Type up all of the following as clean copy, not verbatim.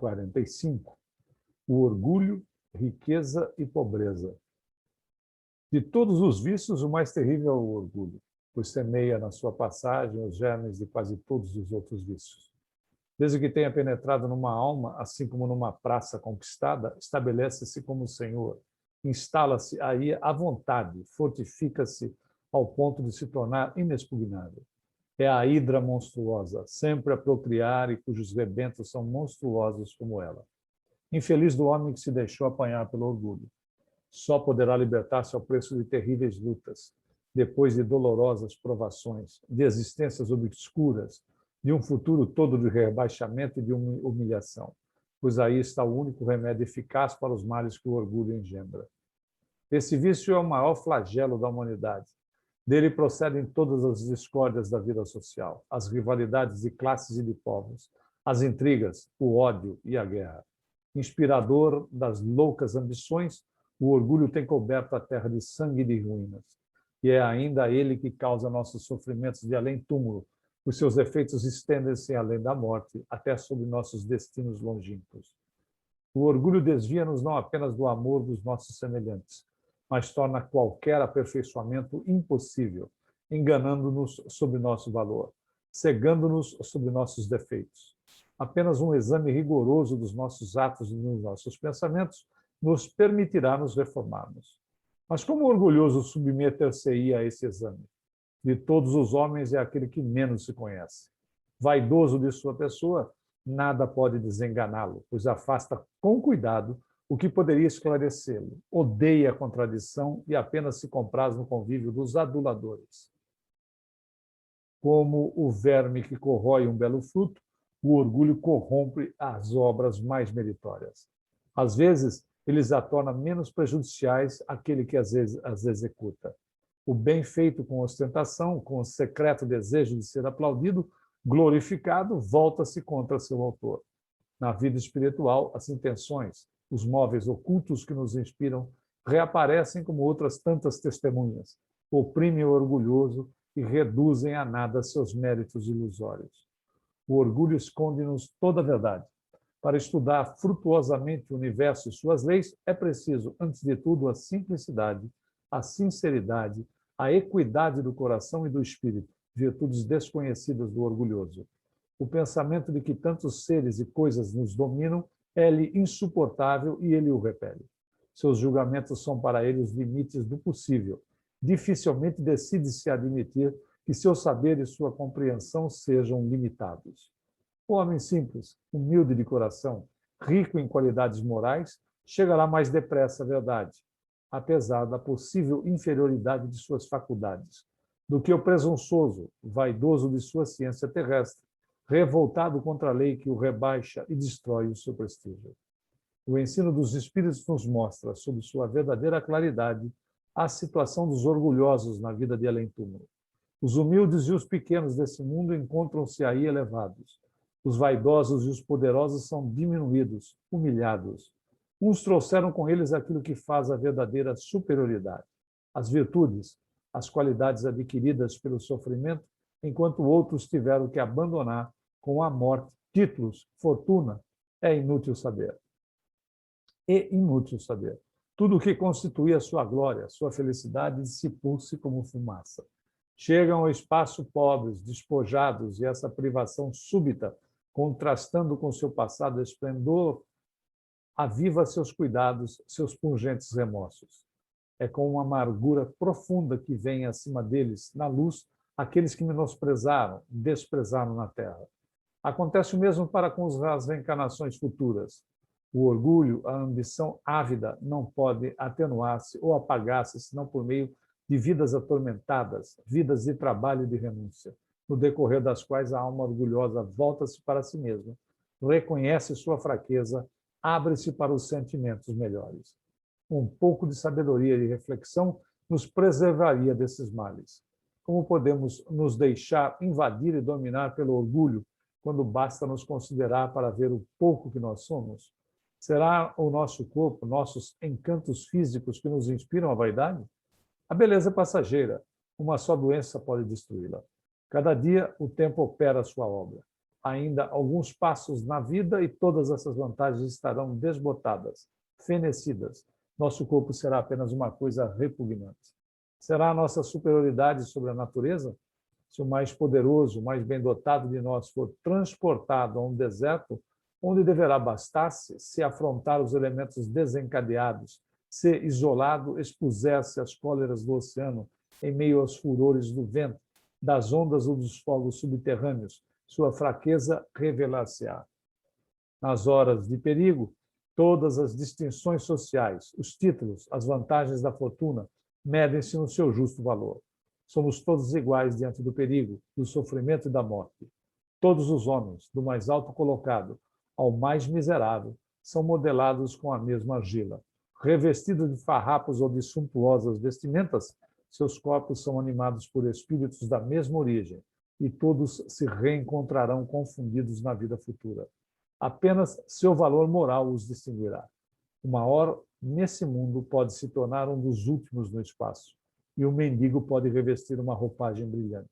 45, o orgulho, riqueza e pobreza. De todos os vícios, o mais terrível é o orgulho, pois semeia na sua passagem os germes de quase todos os outros vícios. Desde que tenha penetrado numa alma, assim como numa praça conquistada, estabelece-se como senhor, instala-se aí à vontade, fortifica-se ao ponto de se tornar inexpugnável. É a hidra monstruosa, sempre a procriar e cujos rebentos são monstruosos como ela. Infeliz do homem que se deixou apanhar pelo orgulho. Só poderá libertar-se ao preço de terríveis lutas, depois de dolorosas provações, de existências obscuras, de um futuro todo de rebaixamento e de humilhação, pois aí está o único remédio eficaz para os males que o orgulho engendra. Esse vício é o maior flagelo da humanidade. Dele procedem todas as discórdias da vida social, as rivalidades de classes e de povos, as intrigas, o ódio e a guerra. Inspirador das loucas ambições, o orgulho tem coberto a terra de sangue e de ruínas. E é ainda ele que causa nossos sofrimentos de além-túmulo. Os seus efeitos estendem-se além da morte, até sobre nossos destinos longínquos. O orgulho desvia-nos não apenas do amor dos nossos semelhantes, mas torna qualquer aperfeiçoamento impossível, enganando-nos sobre nosso valor, cegando-nos sobre nossos defeitos. Apenas um exame rigoroso dos nossos atos e dos nossos pensamentos nos permitirá nos reformarmos. Mas como o orgulhoso submeter-se-ia a esse exame? De todos os homens é aquele que menos se conhece. Vaidoso de sua pessoa, nada pode desenganá-lo, pois afasta com cuidado o que poderia esclarecê-lo. Odeia a contradição e apenas se compraz no convívio dos aduladores. Como o verme que corrói um belo fruto, o orgulho corrompe as obras mais meritórias. Às vezes, eles a torna menos prejudiciais àquele que as executa. O bem feito com ostentação, com o secreto desejo de ser aplaudido, glorificado, volta-se contra seu autor. Na vida espiritual, as intenções, os móveis ocultos que nos inspiram, reaparecem como outras tantas testemunhas, oprimem o orgulhoso e reduzem a nada seus méritos ilusórios. O orgulho esconde-nos toda a verdade. Para estudar frutuosamente o universo e suas leis, é preciso, antes de tudo, a simplicidade, a sinceridade, a equidade do coração e do espírito, virtudes desconhecidas do orgulhoso. O pensamento de que tantos seres e coisas nos dominam é-lhe insuportável e ele o repele. Seus julgamentos são para ele os limites do possível. Dificilmente decide-se admitir que seu saber e sua compreensão sejam limitados. O homem simples, humilde de coração, rico em qualidades morais, chegará mais depressa à verdade, apesar da possível inferioridade de suas faculdades, do que o presunçoso, vaidoso de sua ciência terrestre, revoltado contra a lei que o rebaixa e destrói o seu prestígio. O ensino dos Espíritos nos mostra, sob sua verdadeira claridade, a situação dos orgulhosos na vida de além-túmulo. Os humildes e os pequenos desse mundo encontram-se aí elevados. Os vaidosos e os poderosos são diminuídos, humilhados. Uns trouxeram com eles aquilo que faz a verdadeira superioridade, as virtudes, as qualidades adquiridas pelo sofrimento, enquanto outros tiveram que abandonar com a morte títulos, fortuna. É inútil saber. E inútil saber. Tudo o que constituía sua glória, sua felicidade, dissipou-se como fumaça. Chegam ao espaço pobres, despojados, e essa privação súbita, contrastando com seu passado esplendor, aviva seus cuidados, seus pungentes remorsos. É com uma amargura profunda que vem acima deles, na luz, aqueles que menosprezaram, desprezaram na terra. Acontece o mesmo para com as reencarnações futuras. O orgulho, a ambição ávida não pode atenuar-se ou apagar-se, senão por meio de vidas atormentadas, vidas de trabalho e de renúncia, no decorrer das quais a alma orgulhosa volta-se para si mesma, reconhece sua fraqueza, abre-se para os sentimentos melhores. Um pouco de sabedoria e reflexão nos preservaria desses males. Como podemos nos deixar invadir e dominar pelo orgulho, quando basta nos considerar para ver o pouco que nós somos? Será o nosso corpo, nossos encantos físicos que nos inspiram a vaidade? A beleza é passageira, uma só doença pode destruí-la. Cada dia o tempo opera a sua obra. ainda alguns passos na vida e todas essas vantagens estarão desbotadas, fenecidas. Nosso corpo será apenas uma coisa repugnante. Será a nossa superioridade sobre a natureza? Se o mais poderoso, o mais bem dotado de nós for transportado a um deserto, onde deverá bastar-se se afrontar os elementos desencadeados, se isolado expuser-se às cóleras do oceano em meio aos furores do vento, das ondas ou dos fogos subterrâneos, sua fraqueza revelar-se-á. Nas horas de perigo, todas as distinções sociais, os títulos, as vantagens da fortuna, medem-se no seu justo valor. Somos todos iguais diante do perigo, do sofrimento e da morte. Todos os homens, do mais alto colocado ao mais miserável, são modelados com a mesma argila. Revestidos de farrapos ou de suntuosas vestimentas, seus corpos são animados por espíritos da mesma origem, e todos se reencontrarão confundidos na vida futura. Apenas seu valor moral os distinguirá. O maior nesse mundo pode se tornar um dos últimos no espaço, e o mendigo pode revestir uma roupagem brilhante.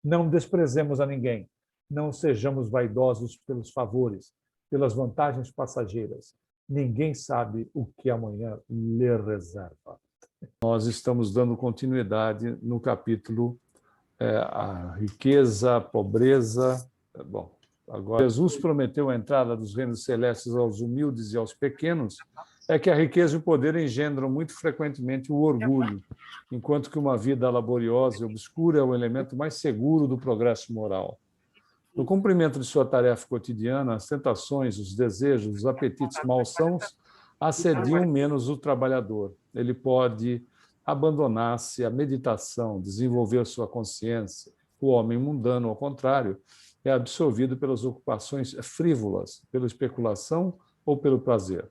Não desprezemos a ninguém, não sejamos vaidosos pelos favores, pelas vantagens passageiras. Ninguém sabe o que amanhã lhe reserva. Nós estamos dando continuidade no capítulo a riqueza, a pobreza. Bom, agora Jesus prometeu a entrada dos reinos celestes aos humildes e aos pequenos, é que a riqueza e o poder engendram muito frequentemente o orgulho, enquanto que uma vida laboriosa e obscura é o elemento mais seguro do progresso moral. No cumprimento de sua tarefa cotidiana, as tentações, os desejos, os apetites malsãos assediam menos o trabalhador. Ele pode abandonar-se à meditação, desenvolver sua consciência. O homem mundano, ao contrário, é absorvido pelas ocupações frívolas, pela especulação ou pelo prazer.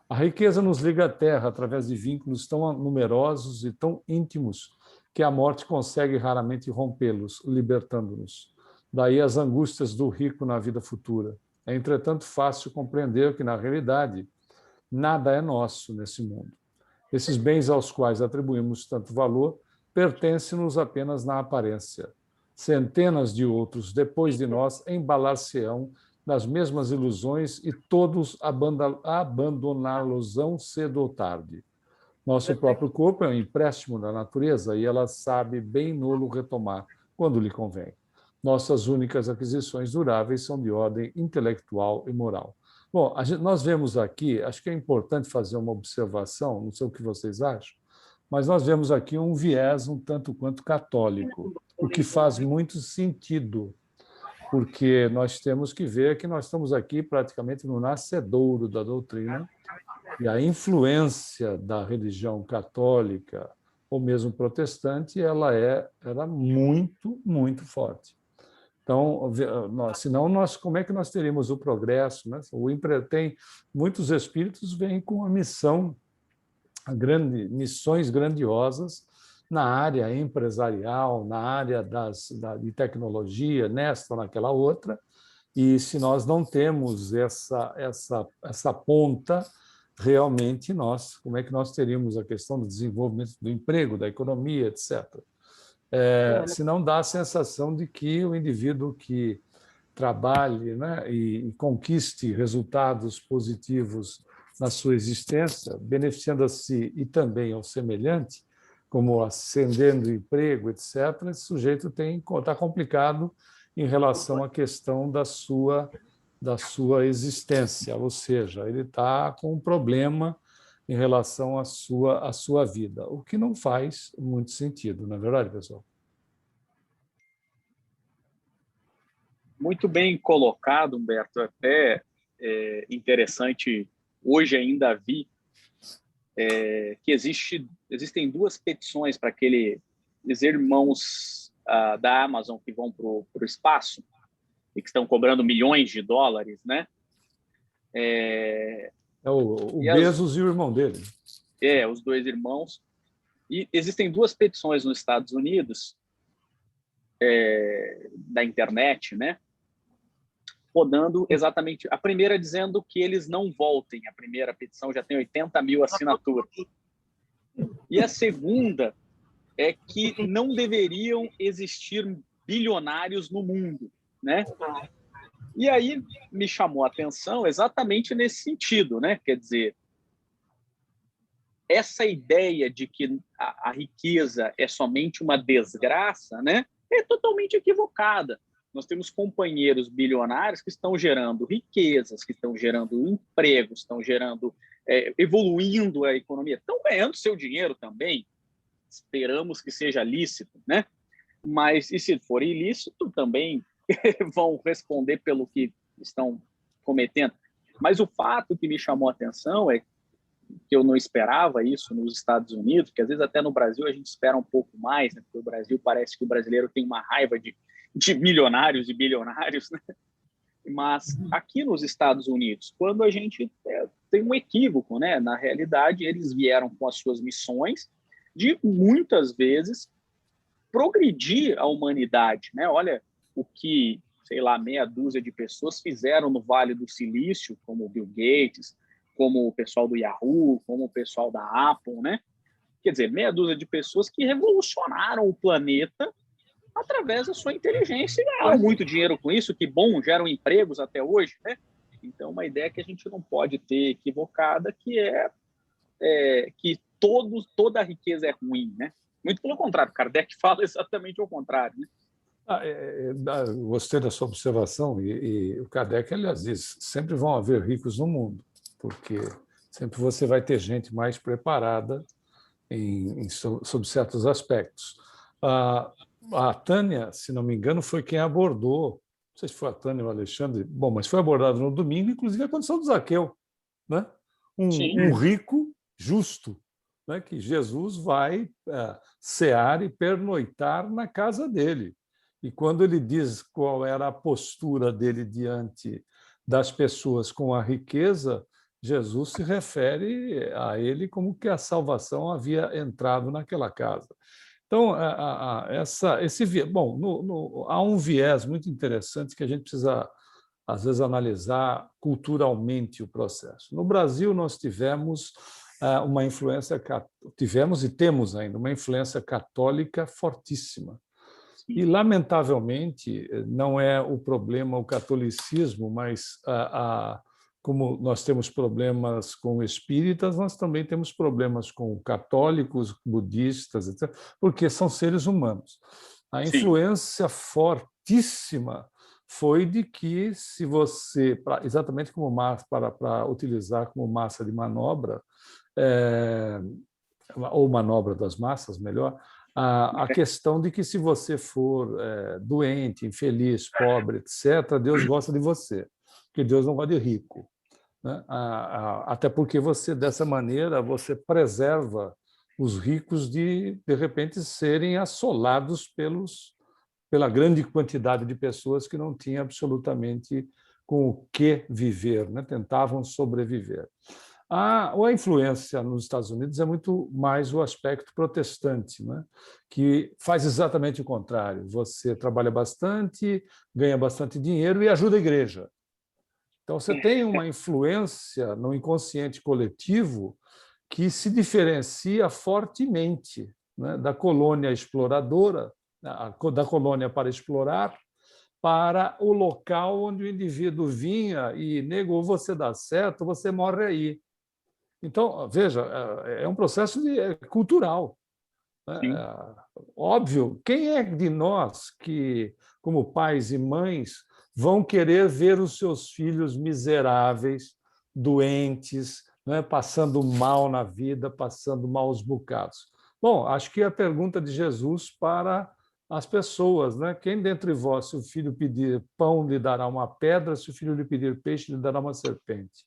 A riqueza nos liga à terra através de vínculos tão numerosos e tão íntimos que a morte consegue raramente rompê-los, libertando-nos. Daí as angústias do rico na vida futura. É, entretanto, fácil compreender que, na realidade, nada é nosso nesse mundo. Esses bens aos quais atribuímos tanto valor pertencem-nos apenas na aparência. Centenas de outros, depois de nós, embalar-se-ão nas mesmas ilusões e todos abandoná-los-ão cedo ou tarde. Nosso próprio corpo é um empréstimo da natureza e ela sabe bem nolo retomar quando lhe convém. Nossas únicas aquisições duráveis são de ordem intelectual e moral. Bom, nós vemos aqui, acho que é importante fazer uma observação, não sei o que vocês acham, mas nós vemos aqui um viés um tanto quanto católico, o que faz muito sentido, porque nós temos que ver que nós estamos aqui praticamente no nascedouro da doutrina, e a influência da religião católica, ou mesmo protestante, ela era muito, muito forte. Então, senão como é que nós teríamos o progresso? Né? Tem muitos espíritos vêm com a missão, missões grandiosas na área empresarial, na área de tecnologia, nesta ou naquela outra, e se nós não temos essa ponta, realmente como é que nós teríamos a questão do desenvolvimento do emprego, da economia, etc. Se não dá a sensação de que o indivíduo que trabalhe, né, e conquiste resultados positivos na sua existência, beneficiando a si e também ao semelhante, como ascendendo o emprego, etc., esse sujeito está complicado em relação à questão da sua existência, ou seja, ele está com um problema em relação à sua vida, o que não faz muito sentido, não é verdade, pessoal? Muito bem colocado, Humberto. Até interessante, hoje ainda vi que existem duas petições para aqueles irmãos da Amazon que vão para o espaço e que estão cobrando milhões de dólares, né? O Bezos e o irmão dele. Os dois irmãos. E existem duas petições nos Estados Unidos da internet, né? Podando exatamente... A primeira dizendo que eles não voltem. A primeira petição já tem 80 mil assinaturas. E a segunda é que não deveriam existir bilionários no mundo, né? E aí me chamou a atenção exatamente nesse sentido, né? Quer dizer, essa ideia de que a riqueza é somente uma desgraça, né, é totalmente equivocada. Nós temos companheiros bilionários que estão gerando riquezas, que estão gerando empregos, estão gerando, evoluindo a economia, estão ganhando seu dinheiro também. Esperamos que seja lícito, né? Mas, e se for ilícito, também vão responder pelo que estão cometendo. Mas o fato que me chamou a atenção é que eu não esperava isso nos Estados Unidos, que às vezes até no Brasil a gente espera um pouco mais, né? Porque o Brasil parece que o brasileiro tem uma raiva de milionários e bilionários, né? Mas aqui nos Estados Unidos, quando a gente tem um equívoco, né? Na realidade, eles vieram com as suas missões de muitas vezes progredir a humanidade, né? Olha o que, sei lá, meia dúzia de pessoas fizeram no Vale do Silício, como o Bill Gates, como o pessoal do Yahoo, como o pessoal da Apple, né? Quer dizer, meia dúzia de pessoas que revolucionaram o planeta através da sua inteligência e ganharam muito dinheiro com isso, que bom, geram empregos até hoje, né? Então, uma ideia que a gente não pode ter equivocada, que que toda a riqueza é ruim, né? Muito pelo contrário, Kardec fala exatamente o contrário, né? Gostei da sua observação, e o Kardec, aliás, diz: sempre vão haver ricos no mundo, porque sempre você vai ter gente mais preparada sob certos aspectos. A Tânia, se não me engano, foi quem abordou, não sei se foi a Tânia ou o Alexandre, bom, mas foi abordado no domingo, inclusive a condição do Zaqueu, né? Um rico justo, né? Que Jesus vai cear e pernoitar na casa dele. E quando ele diz qual era a postura dele diante das pessoas com a riqueza, Jesus se refere a ele como que a salvação havia entrado naquela casa. Então, há um viés muito interessante que a gente precisa, às vezes, analisar culturalmente o processo. No Brasil, nós tivemos uma influência, tivemos e temos ainda uma influência católica fortíssima. E, lamentavelmente, não é o problema o catolicismo, mas como nós temos problemas com espíritas, nós também temos problemas com católicos, budistas, etc., porque são seres humanos. A influência fortíssima foi de que, se você, exatamente como massa, para utilizar como massa de manobra, ou manobra das massas, melhor, a questão de que, se você for doente, infeliz, pobre, etc., Deus gosta de você, porque Deus não gosta de rico, né? Até porque você, dessa maneira, você preserva os ricos de repente, serem assolados pela grande quantidade de pessoas que não tinham absolutamente com o que viver, né? Tentavam sobreviver. A influência nos Estados Unidos é muito mais o aspecto protestante, né? Que faz exatamente o contrário. Você trabalha bastante, ganha bastante dinheiro e ajuda a igreja. Então, você tem uma influência no inconsciente coletivo que se diferencia fortemente, né, da colônia exploradora, da colônia para explorar, para o local onde o indivíduo vinha e negou: você dá certo, você morre aí. Então, veja, é um processo cultural. Óbvio, quem é de nós que, como pais e mães, vão querer ver os seus filhos miseráveis, doentes, né, passando mal na vida, passando maus bocados? Bom, acho que é a pergunta de Jesus para as pessoas, né? Quem dentre vós, se o filho pedir pão, lhe dará uma pedra, se o filho lhe pedir peixe, lhe dará uma serpente?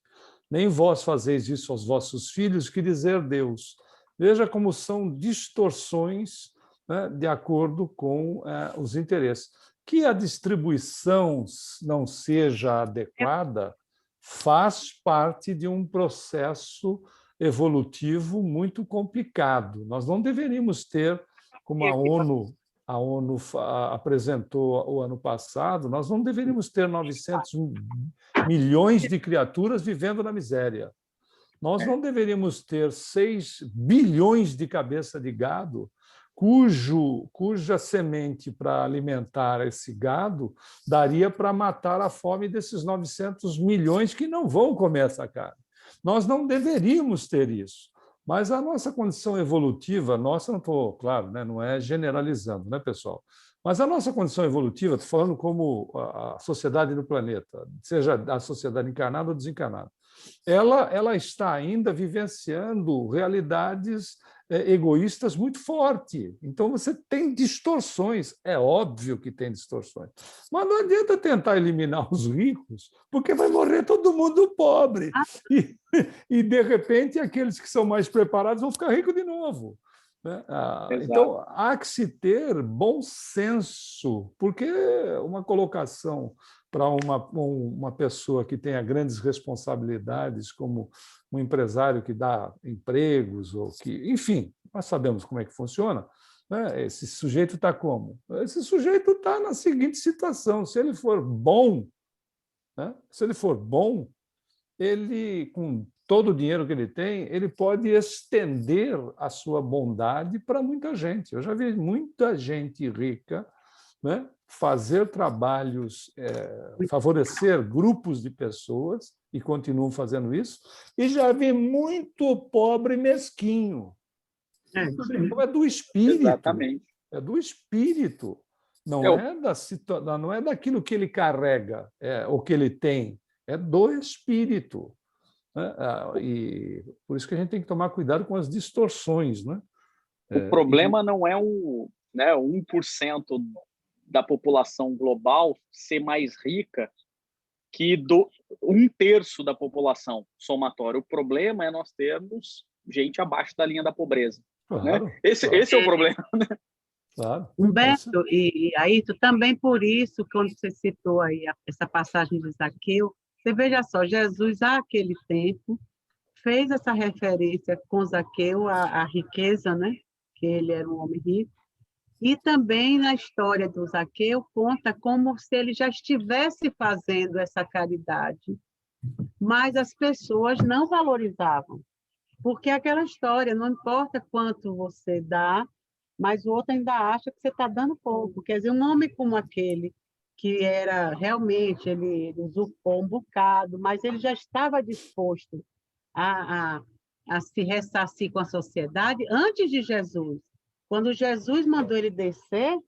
Nem vós fazeis isso aos vossos filhos, que dizer Deus. Veja como são distorções, né, de acordo com os interesses. Que a distribuição não seja adequada faz parte de um processo evolutivo muito complicado. Nós não deveríamos ter, como a ONU apresentou o ano passado, nós não deveríamos ter 900 milhões de criaturas vivendo na miséria. Nós não deveríamos ter 6 bilhões de cabeça de gado cuja semente para alimentar esse gado daria para matar a fome desses 900 milhões que não vão comer essa carne. Nós não deveríamos ter isso. Mas a nossa condição evolutiva, nossa, não estou, claro, né, não é generalizando, né, pessoal? Mas a nossa condição evolutiva, estou falando como a sociedade no planeta, seja a sociedade encarnada ou desencarnada, ela está ainda vivenciando realidades egoístas muito fortes. Então, você tem distorções, é óbvio que tem distorções. Mas não adianta tentar eliminar os ricos, porque vai morrer todo mundo pobre. E de repente, aqueles que são mais preparados vão ficar ricos de novo. Então, há que se ter bom senso, porque uma colocação para uma pessoa que tenha grandes responsabilidades, como um empresário que dá empregos, ou que, enfim, nós sabemos como é que funciona, né? Esse sujeito está como? Esse sujeito está na seguinte situação: se ele for bom, né? Se ele for bom, ele, com todo o dinheiro que ele tem, ele pode estender a sua bondade para muita gente. Eu já vi muita gente rica, né, fazer trabalhos, favorecer grupos de pessoas, e continuam fazendo isso, e já vi muito pobre mesquinho. Então, é do espírito. Exatamente. É do espírito. Não é daquilo que ele carrega, ou que ele tem, é do espírito. E por isso que a gente tem que tomar cuidado com as distorções, né? O problema não é 1% da população global ser mais rica que 1/3 da população somatória. O problema é nós termos gente abaixo da linha da pobreza. Claro, né? Esse é o problema. Né? Claro. Humberto e Ayrton, também por isso, quando você citou aí essa passagem de Zaqueu, você veja só, Jesus, àquele tempo, fez essa referência com Zaqueu à riqueza, né? Que ele era um homem rico. E também na história do Zaqueu conta como se ele já estivesse fazendo essa caridade, mas as pessoas não valorizavam. Porque aquela história, não importa quanto você dá, mas o outro ainda acha que você está dando pouco. Quer dizer, um homem como aquele, que era realmente, ele usurpou um bocado, mas ele já estava disposto a se ressarcir com a sociedade antes de Jesus. Quando Jesus mandou ele descer,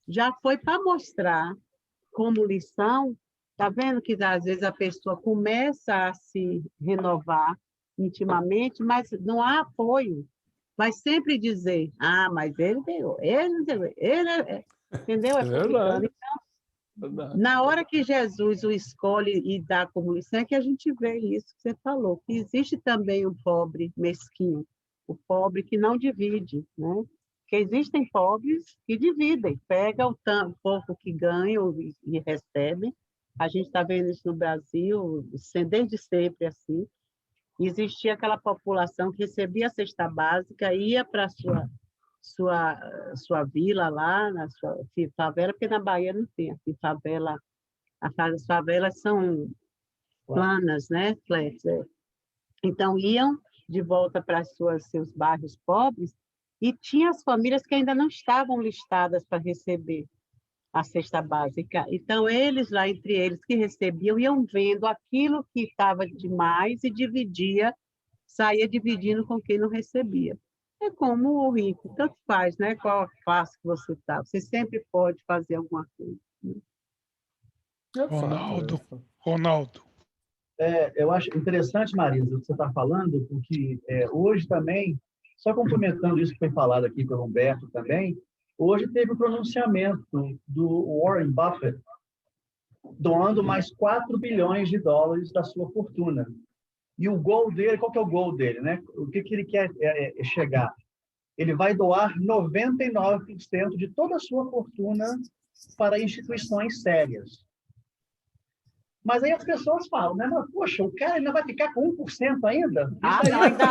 já foi para mostrar como lição, está vendo que às vezes a pessoa começa a se renovar intimamente, mas não há apoio. Vai sempre dizer, mas ele deu, entendeu? É verdade. Então, na hora que Jesus o escolhe e dá como lição, é que a gente vê isso que você falou, que existe também o pobre mesquinho, o pobre que não divide, né? Porque existem pobres que dividem, pega o pouco que ganham e recebem. A gente está vendo isso no Brasil, desde sempre assim. Existia aquela população que recebia a cesta básica, ia para a sua vila lá, na sua favela, porque na Bahia não tem assim, favela. As favelas são planas, né? Flats, Então, iam de volta para seus bairros pobres e tinha as famílias que ainda não estavam listadas para receber a cesta básica. Então, eles lá, entre eles que recebiam, iam vendo aquilo que estava demais e saía dividindo com quem não recebia. É como o rico, tanto faz, né? Qual a classe que você está. Você sempre pode fazer alguma coisa. Né? Ronaldo. Eu acho interessante, Marisa, o que você está falando, porque hoje também, só complementando isso que foi falado aqui pelo Humberto também, hoje teve o pronunciamento do Warren Buffett doando mais 4 bilhões de dólares da sua fortuna. E o gol dele, qual que é o gol dele? Né? O que ele quer chegar? Ele vai doar 99% de toda a sua fortuna para instituições sérias. Mas aí as pessoas falam, né? Mas, poxa, o cara ainda vai ficar com 1% ainda? Não, ainda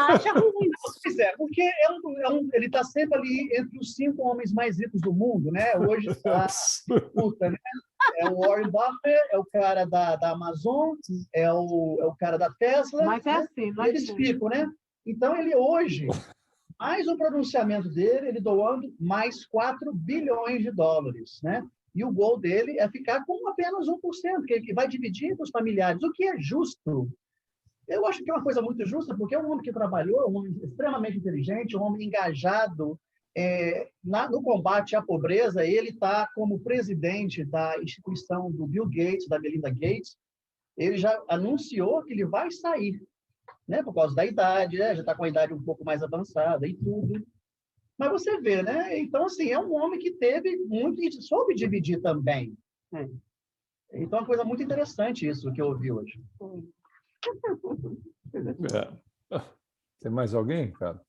acha ruim. Pois é, porque ele está sempre ali entre os 5 homens mais ricos do mundo, né? Hoje está puta, né? É o Warren Buffett, é o cara da Amazon, é o cara da Tesla. Mas é assim, né? Eles ficam, né? Então, ele hoje Mais um pronunciamento dele, ele doando mais 4 bilhões de dólares, né? E o gol dele é ficar com apenas 1%, que ele vai dividir com os familiares, o que é justo. Eu acho que é uma coisa muito justa, porque é um homem que trabalhou, um homem extremamente inteligente, um homem engajado no combate à pobreza. Ele está como presidente da instituição do Bill Gates, da Melinda Gates. Ele já anunciou que ele vai sair, né, por causa da idade, né, já está com a idade um pouco mais avançada e tudo. Mas você vê, né? Então, assim, é um homem que teve muito e soube dividir também. Então, é uma coisa muito interessante isso que eu ouvi hoje. Tem mais alguém, cara?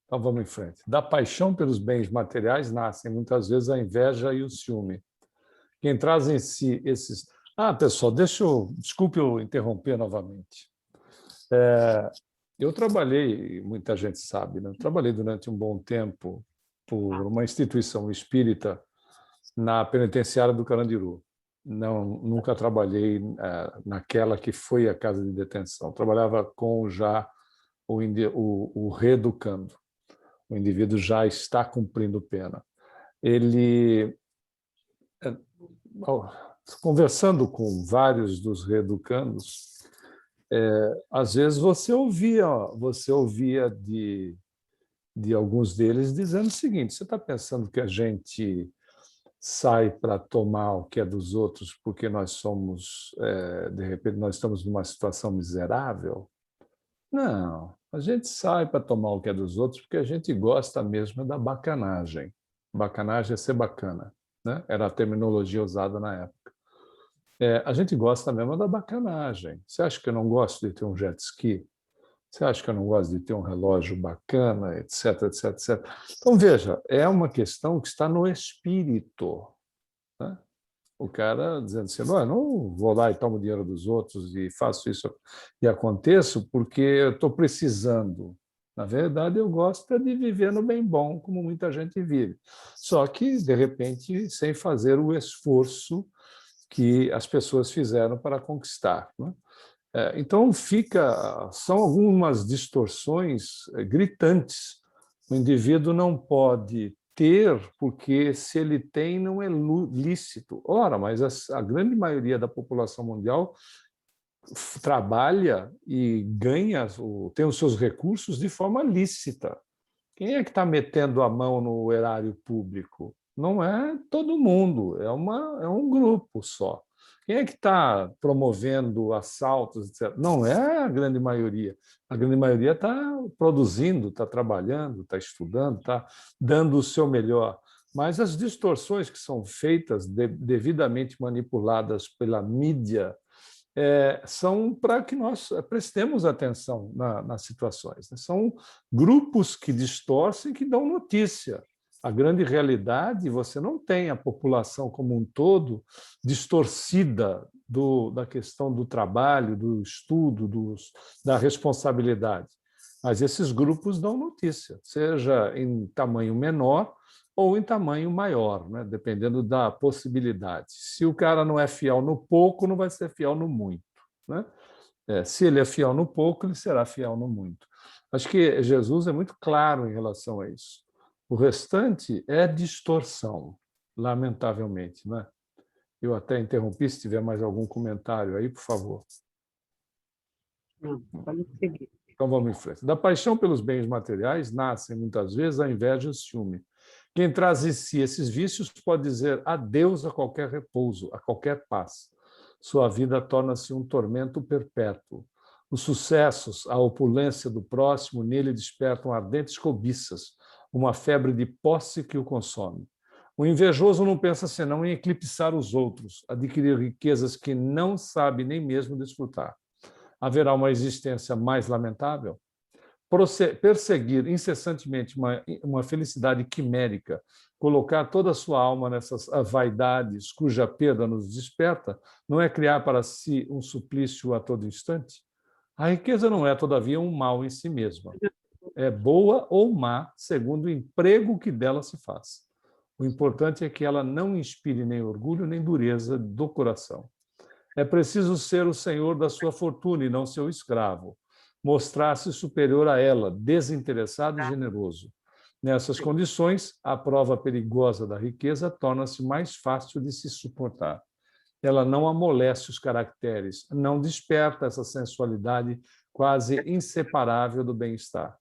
Então vamos em frente. Da paixão pelos bens materiais nascem muitas vezes a inveja e o ciúme. Quem traz em si esses... pessoal, desculpe eu interromper novamente. Eu trabalhei, muita gente sabe, né? Eu trabalhei durante um bom tempo por uma instituição espírita na penitenciária do Carandiru. Nunca trabalhei naquela que foi a casa de detenção. Trabalhava com já o reeducando. O indivíduo já está cumprindo pena. Ele, conversando com vários dos reeducandos, às vezes você ouvia de alguns deles dizendo o seguinte: você está pensando que a gente sai para tomar o que é dos outros porque nós somos, de repente, nós estamos numa situação miserável? Não, a gente sai para tomar o que é dos outros porque a gente gosta mesmo da bacanagem. Bacanagem é ser bacana, né? Era a terminologia usada na época. A gente gosta mesmo da bacanagem. Você acha que eu não gosto de ter um jet ski? Você acha que eu não gosto de ter um relógio bacana, etc, etc, etc? Então, veja, é uma questão que está no espírito, né? O cara dizendo assim: não, eu não vou lá e tomo o dinheiro dos outros e faço isso e aconteço porque eu estou precisando. Na verdade, eu gosto de viver no bem bom, como muita gente vive. Só que, de repente, sem fazer o esforço que as pessoas fizeram para conquistar, né? Então, são algumas distorções gritantes. O indivíduo não pode ter, porque se ele tem, não é lícito. Ora, mas a grande maioria da população mundial trabalha e ganha, tem os seus recursos de forma lícita. Quem é que está metendo a mão no erário público? Não é todo mundo, é um grupo só. Quem é que está promovendo assaltos, etc.? Não é a grande maioria. A grande maioria está produzindo, está trabalhando, está estudando, está dando o seu melhor. Mas as distorções que são feitas, devidamente manipuladas pela mídia, são para que nós prestemos atenção nas situações, né? São grupos que distorcem, que dão notícia. A grande realidade, você não tem a população como um todo distorcida da questão do trabalho, do estudo, da responsabilidade. Mas esses grupos dão notícia, seja em tamanho menor ou em tamanho maior, né? Dependendo da possibilidade. Se o cara não é fiel no pouco, não vai ser fiel no muito, né? Se ele é fiel no pouco, ele será fiel no muito. Acho que Jesus é muito claro em relação a isso. O restante é distorção, lamentavelmente, né? Eu até interrompi, se tiver mais algum comentário aí, por favor. Não, pode seguir. Então vamos em frente. Da paixão pelos bens materiais nascem muitas vezes a inveja e o ciúme. Quem traz em si esses vícios pode dizer adeus a qualquer repouso, a qualquer paz. Sua vida torna-se um tormento perpétuo. Os sucessos, a opulência do próximo, nele despertam ardentes cobiças, uma febre de posse que o consome. O invejoso não pensa senão em eclipsar os outros, adquirir riquezas que não sabe nem mesmo desfrutar. Haverá uma existência mais lamentável? Perseguir incessantemente uma felicidade quimérica, colocar toda a sua alma nessas vaidades cuja perda nos desperta, não é criar para si um suplício a todo instante? A riqueza não é, todavia, um mal em si mesma. É boa ou má, segundo o emprego que dela se faz. O importante é que ela não inspire nem orgulho, nem dureza do coração. É preciso ser o senhor da sua fortuna e não seu escravo. mostrar-se superior a ela, desinteressado e generoso. Nessas condições, a prova perigosa da riqueza torna-se mais fácil de se suportar. Ela não amolece os caracteres, não desperta essa sensualidade quase inseparável do bem-estar.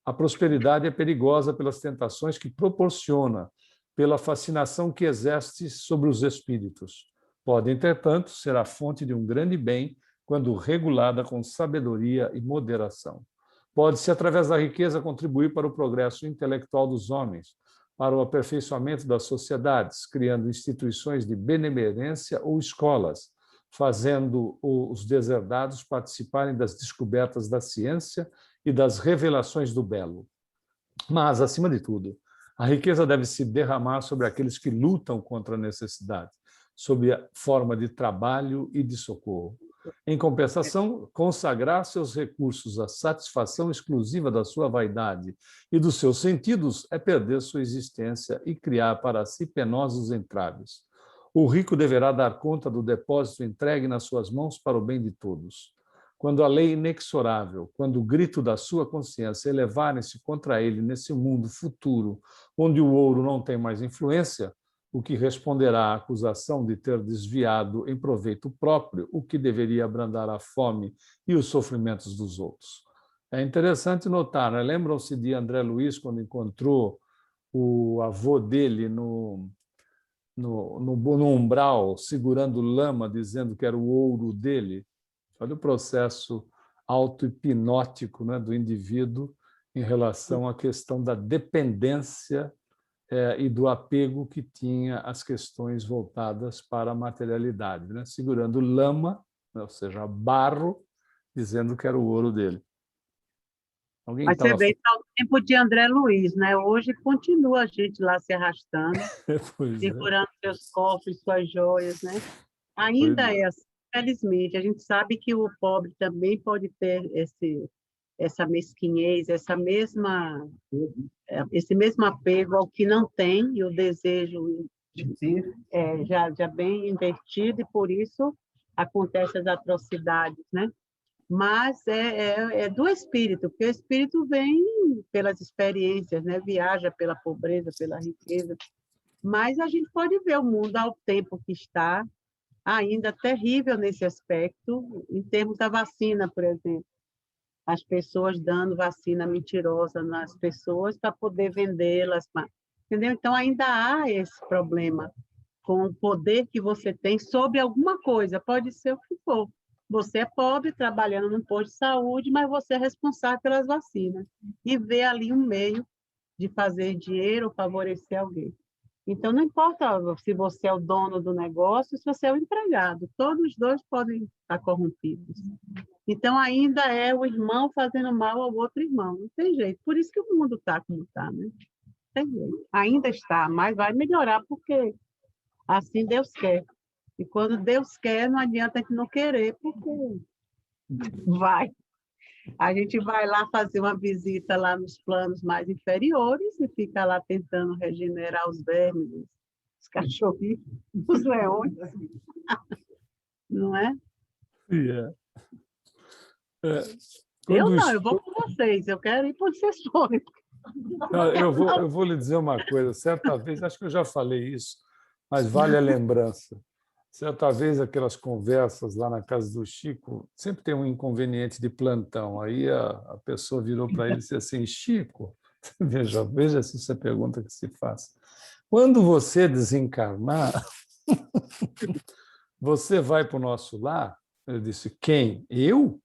A prosperidade é perigosa pelas tentações que proporciona, pela fascinação que exerce sobre os espíritos. Pode, entretanto, ser a fonte de um grande bem quando regulada com sabedoria e moderação. Pode-se, através da riqueza, contribuir para o progresso intelectual dos homens, para o aperfeiçoamento das sociedades, criando instituições de benemerência ou escolas, fazendo os deserdados participarem das descobertas da ciência e das revelações do belo. Mas, acima de tudo, a riqueza deve se derramar sobre aqueles que lutam contra a necessidade, sob a forma de trabalho e de socorro. Em compensação, consagrar seus recursos à satisfação exclusiva da sua vaidade e dos seus sentidos é perder sua existência e criar para si penosos entraves. O rico deverá dar conta do depósito entregue nas suas mãos para o bem de todos. Quando a lei inexorável, quando o grito da sua consciência elevarem-se contra ele nesse mundo futuro, onde o ouro não tem mais influência, o que responderá à acusação de ter desviado em proveito próprio o que deveria abrandar a fome e os sofrimentos dos outros. É interessante notar, né? Lembram-se de André Luiz, quando encontrou o avô dele no umbral, segurando lama, dizendo que era o ouro dele? Olha o processo auto-hipnótico, né, do indivíduo em relação à questão da dependência e do apego que tinha às questões voltadas para a materialidade, né? Segurando lama, né, ou seja, barro, dizendo que era o ouro dele. Alguém Mas você estava... vê que é o tempo de André Luiz, né? Hoje continua a gente lá se arrastando, segurando seus cofres, suas joias, né? Ainda é assim, felizmente. A gente sabe que o pobre também pode ter essa mesquinhez, esse mesmo apego ao que não tem e o desejo já bem invertido, e por isso acontecem as atrocidades, né? Mas é do espírito, porque o espírito vem pelas experiências, né? Viaja pela pobreza, pela riqueza. Mas a gente pode ver o mundo ao tempo que está, ainda terrível nesse aspecto, em termos da vacina, por exemplo. As pessoas dando vacina mentirosa nas pessoas para poder vendê-las, entendeu? Então, ainda há esse problema com o poder que você tem sobre alguma coisa, pode ser o que for. Você é pobre, trabalhando num posto de saúde, mas você é responsável pelas vacinas e vê ali um meio de fazer dinheiro ou favorecer alguém. Então, não importa se você é o dono do negócio, se você é o empregado, todos os dois podem estar corrompidos. Então, ainda é o irmão fazendo mal ao outro irmão, não tem jeito. Por isso que o mundo está como está, né? Não tem jeito. Ainda está, mas vai melhorar, porque assim Deus quer. E quando Deus quer, não adianta a gente não querer, porque vai. A gente vai lá fazer uma visita lá nos planos mais inferiores e fica lá tentando regenerar os vermes, os cachorrinhos, os leões. Não é? Eu não, eu vou com vocês. Eu quero ir por vocês forem. Eu vou lhe dizer uma coisa. Certa vez, acho que eu já falei isso, mas vale a lembrança. Certa vez, aquelas conversas lá na casa do Chico, sempre tem um inconveniente de plantão. Aí a pessoa virou para ele e disse assim: Chico, veja se isso é pergunta que se faz. Quando você desencarnar, você vai para o nosso lar? Ele disse: quem? Eu?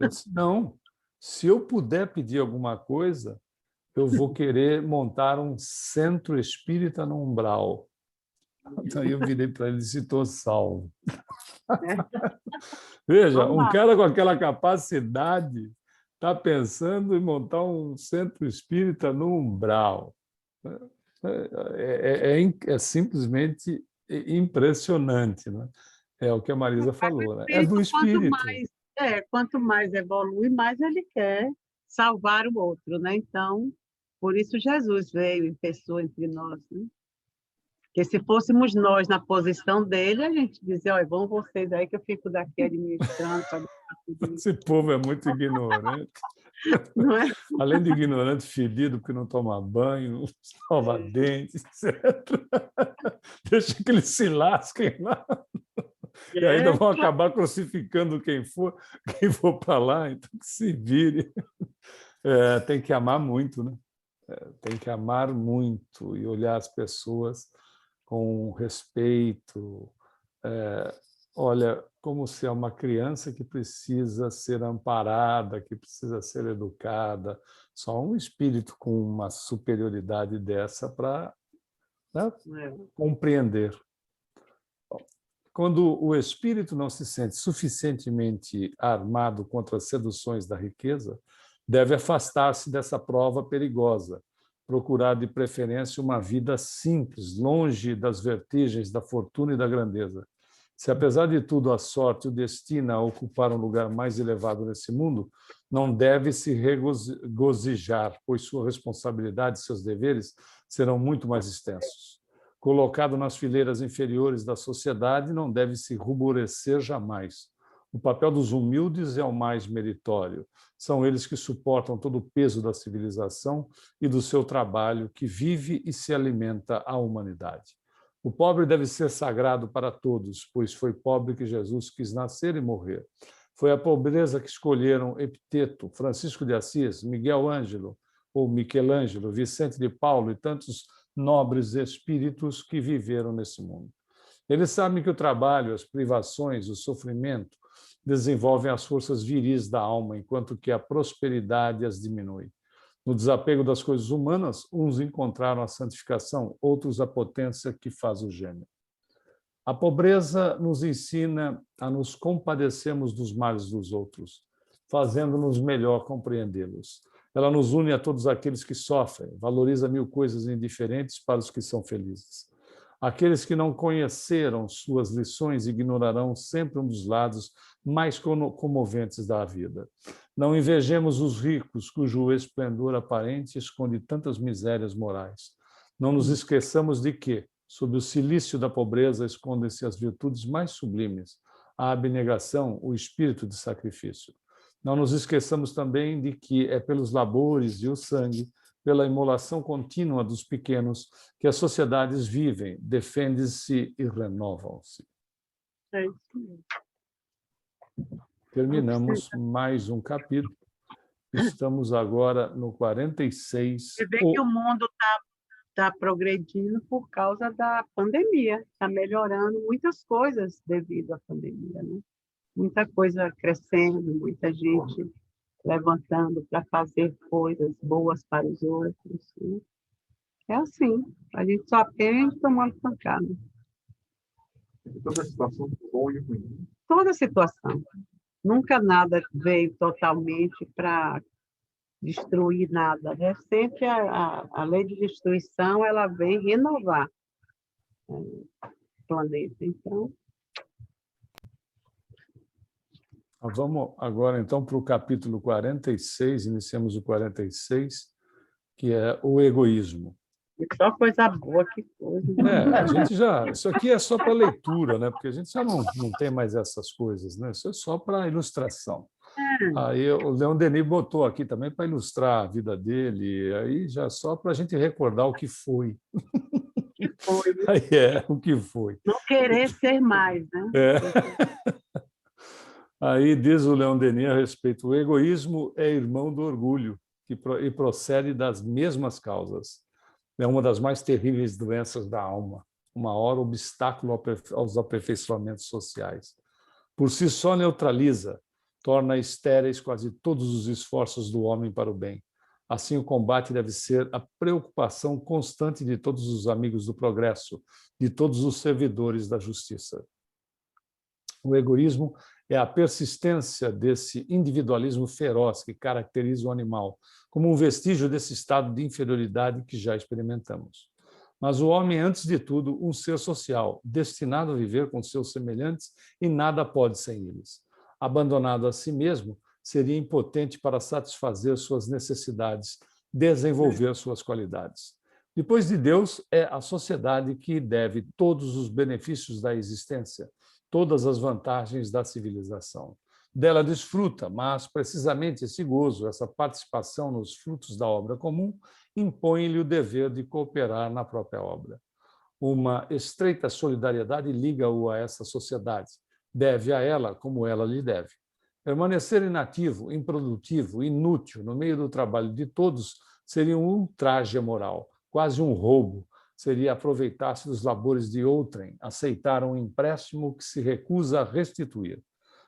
Eu disse: não. Se eu puder pedir alguma coisa, eu vou querer montar um centro espírita no umbral. Aí eu virei para ele e disse: estou salvo. Veja, um cara com aquela capacidade está pensando em montar um centro espírita no umbral. É simplesmente impressionante, né? É o que a Marisa falou, né? É do espírito. Quanto mais evolui, mais ele quer salvar o outro, né? Então, por isso Jesus veio em pessoa entre nós, né? Porque se fôssemos nós na posição dele, a gente dizia, olha, vão vocês aí que eu fico daqui administrando. Esse povo é muito ignorante. Não é? Além de ignorante, fedido, porque não toma banho, não escova dentes, etc. Deixa que eles se lasquem lá. E ainda vão acabar crucificando quem for para lá, então que se vire. Tem que amar muito, né? Tem que amar muito e olhar as pessoas com respeito. Olha, como se é uma criança que precisa ser amparada, que precisa ser educada. Só um espírito com uma superioridade dessa para, né, compreender. Quando o espírito não se sente suficientemente armado contra as seduções da riqueza, deve afastar-se dessa prova perigosa, procurar de preferência uma vida simples, longe das vertigens da fortuna e da grandeza. Se, apesar de tudo, a sorte o destina a ocupar um lugar mais elevado nesse mundo, não deve se regozijar, pois sua responsabilidade e seus deveres serão muito mais extensos. Colocado nas fileiras inferiores da sociedade, não deve se ruborecer jamais. O papel dos humildes é o mais meritório. São eles que suportam todo o peso da civilização e do seu trabalho, que vive e se alimenta a humanidade. O pobre deve ser sagrado para todos, pois foi pobre que Jesus quis nascer e morrer. Foi a pobreza que escolheram Epiteto, Francisco de Assis, Miguel Ângelo, ou Michelangelo, Vicente de Paulo e tantos nobres espíritos que viveram nesse mundo. Eles sabem que o trabalho, as privações, o sofrimento desenvolvem as forças viris da alma, enquanto que a prosperidade as diminui. No desapego das coisas humanas, uns encontraram a santificação, outros a potência que faz o gênio. A pobreza nos ensina a nos compadecermos dos males dos outros, fazendo-nos melhor compreendê-los. Ela nos une a todos aqueles que sofrem, valoriza mil coisas indiferentes para os que são felizes. Aqueles que não conheceram suas lições ignorarão sempre um dos lados mais comoventes da vida. Não invejemos os ricos, cujo esplendor aparente esconde tantas misérias morais. Não nos esqueçamos de que, sob o cilício da pobreza, escondem-se as virtudes mais sublimes, a abnegação, o espírito de sacrifício. Não nos esqueçamos também de que é pelos labores e o sangue, pela imolação contínua dos pequenos, que as sociedades vivem, defendem-se e renovam-se. É isso mesmo. Terminamos mais um capítulo. Estamos agora no 46. Você vê que o mundo está progredindo por causa da pandemia. Está melhorando muitas coisas devido à pandemia, né? Muita coisa crescendo, muita gente levantando para fazer coisas boas para os outros. Né? É assim, a gente só aprende tomando pancada. Toda a situação boa e ruim. Toda situação. Nunca nada veio totalmente para destruir nada. Né? Sempre a lei de destruição ela vem renovar o planeta. Então, vamos agora, então, para o capítulo 46, iniciamos o 46, que é o egoísmo. só coisa boa, que coisa. A gente já... Isso aqui é só para leitura, né? Porque a gente já não tem mais essas coisas, né? Isso é só para ilustração. Aí o Leon Denis botou aqui também para ilustrar a vida dele, aí já só para a gente recordar o que foi. Que foi. Aí o que foi. Não querer ser mais, né? Aí diz o Leon Denis a respeito: o egoísmo é irmão do orgulho e procede das mesmas causas. É uma das mais terríveis doenças da alma, o maior obstáculo aos aperfeiçoamentos sociais. Por si só neutraliza, torna estéreis quase todos os esforços do homem para o bem. Assim, o combate deve ser a preocupação constante de todos os amigos do progresso, de todos os servidores da justiça. O egoísmo é a persistência desse individualismo feroz que caracteriza o animal, como um vestígio desse estado de inferioridade que já experimentamos. Mas o homem é, antes de tudo, um ser social, destinado a viver com seus semelhantes e nada pode sem eles. Abandonado a si mesmo, seria impotente para satisfazer suas necessidades, desenvolver suas qualidades. Depois de Deus, é a sociedade que deve todos os benefícios da existência, todas as vantagens da civilização. Dela desfruta, mas precisamente esse gozo, essa participação nos frutos da obra comum, impõe-lhe o dever de cooperar na própria obra. Uma estreita solidariedade liga-o a essa sociedade, deve a ela como ela lhe deve. Permanecer inativo, improdutivo, inútil no meio do trabalho de todos seria um ultraje moral, quase um roubo. Seria aproveitar-se dos labores de outrem, aceitar um empréstimo que se recusa a restituir.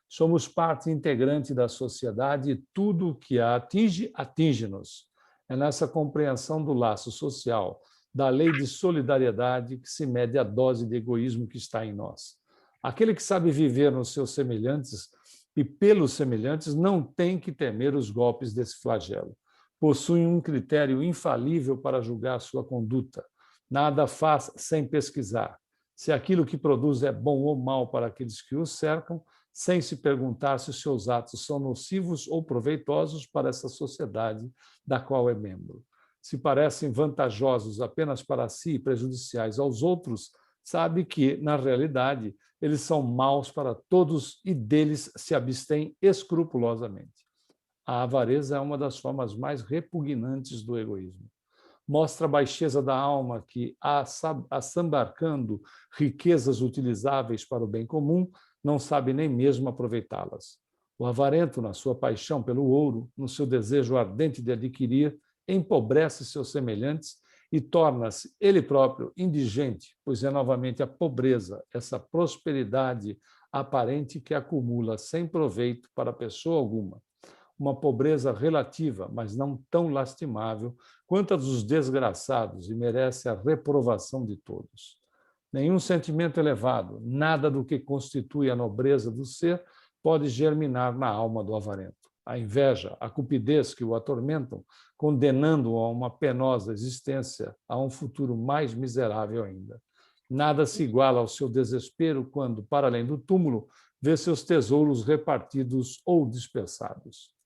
Somos parte integrante da sociedade e tudo o que a atinge, atinge-nos. É nessa compreensão do laço social, da lei de solidariedade, que se mede a dose de egoísmo que está em nós. Aquele que sabe viver nos seus semelhantes e pelos semelhantes não tem que temer os golpes desse flagelo. Possui um critério infalível para julgar sua conduta. Nada faz sem pesquisar. Se aquilo que produz é bom ou mal para aqueles que o cercam, sem se perguntar se os seus atos são nocivos ou proveitosos para essa sociedade da qual é membro. Se parecem vantajosos apenas para si e prejudiciais aos outros, sabe que, na realidade, eles são maus para todos e deles se abstém escrupulosamente. A avareza é uma das formas mais repugnantes do egoísmo. Mostra a baixeza da alma que, assambarcando riquezas utilizáveis para o bem comum, não sabe nem mesmo aproveitá-las. O avarento, na sua paixão pelo ouro, no seu desejo ardente de adquirir, empobrece seus semelhantes e torna-se ele próprio indigente, pois é novamente a pobreza, essa prosperidade aparente que acumula sem proveito para pessoa alguma. Uma pobreza relativa, mas não tão lastimável quanto a dos desgraçados e merece a reprovação de todos. Nenhum sentimento elevado, nada do que constitui a nobreza do ser, pode germinar na alma do avarento. A inveja, a cupidez que o atormentam, condenando-o a uma penosa existência, a um futuro mais miserável ainda. Nada se iguala ao seu desespero quando, para além do túmulo, vê seus tesouros repartidos ou dispersados.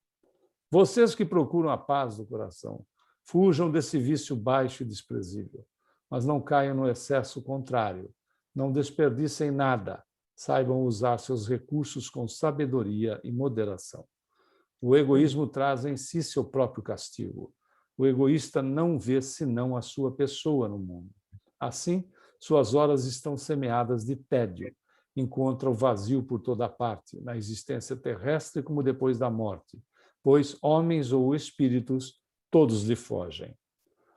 Vocês que procuram a paz do coração, fujam desse vício baixo e desprezível, mas não caiam no excesso contrário. Não desperdicem nada, saibam usar seus recursos com sabedoria e moderação. O egoísmo traz em si seu próprio castigo. O egoísta não vê senão a sua pessoa no mundo. Assim, suas horas estão semeadas de tédio. Encontra o vazio por toda parte, na existência terrestre como depois da morte, pois homens ou espíritos, todos lhe fogem.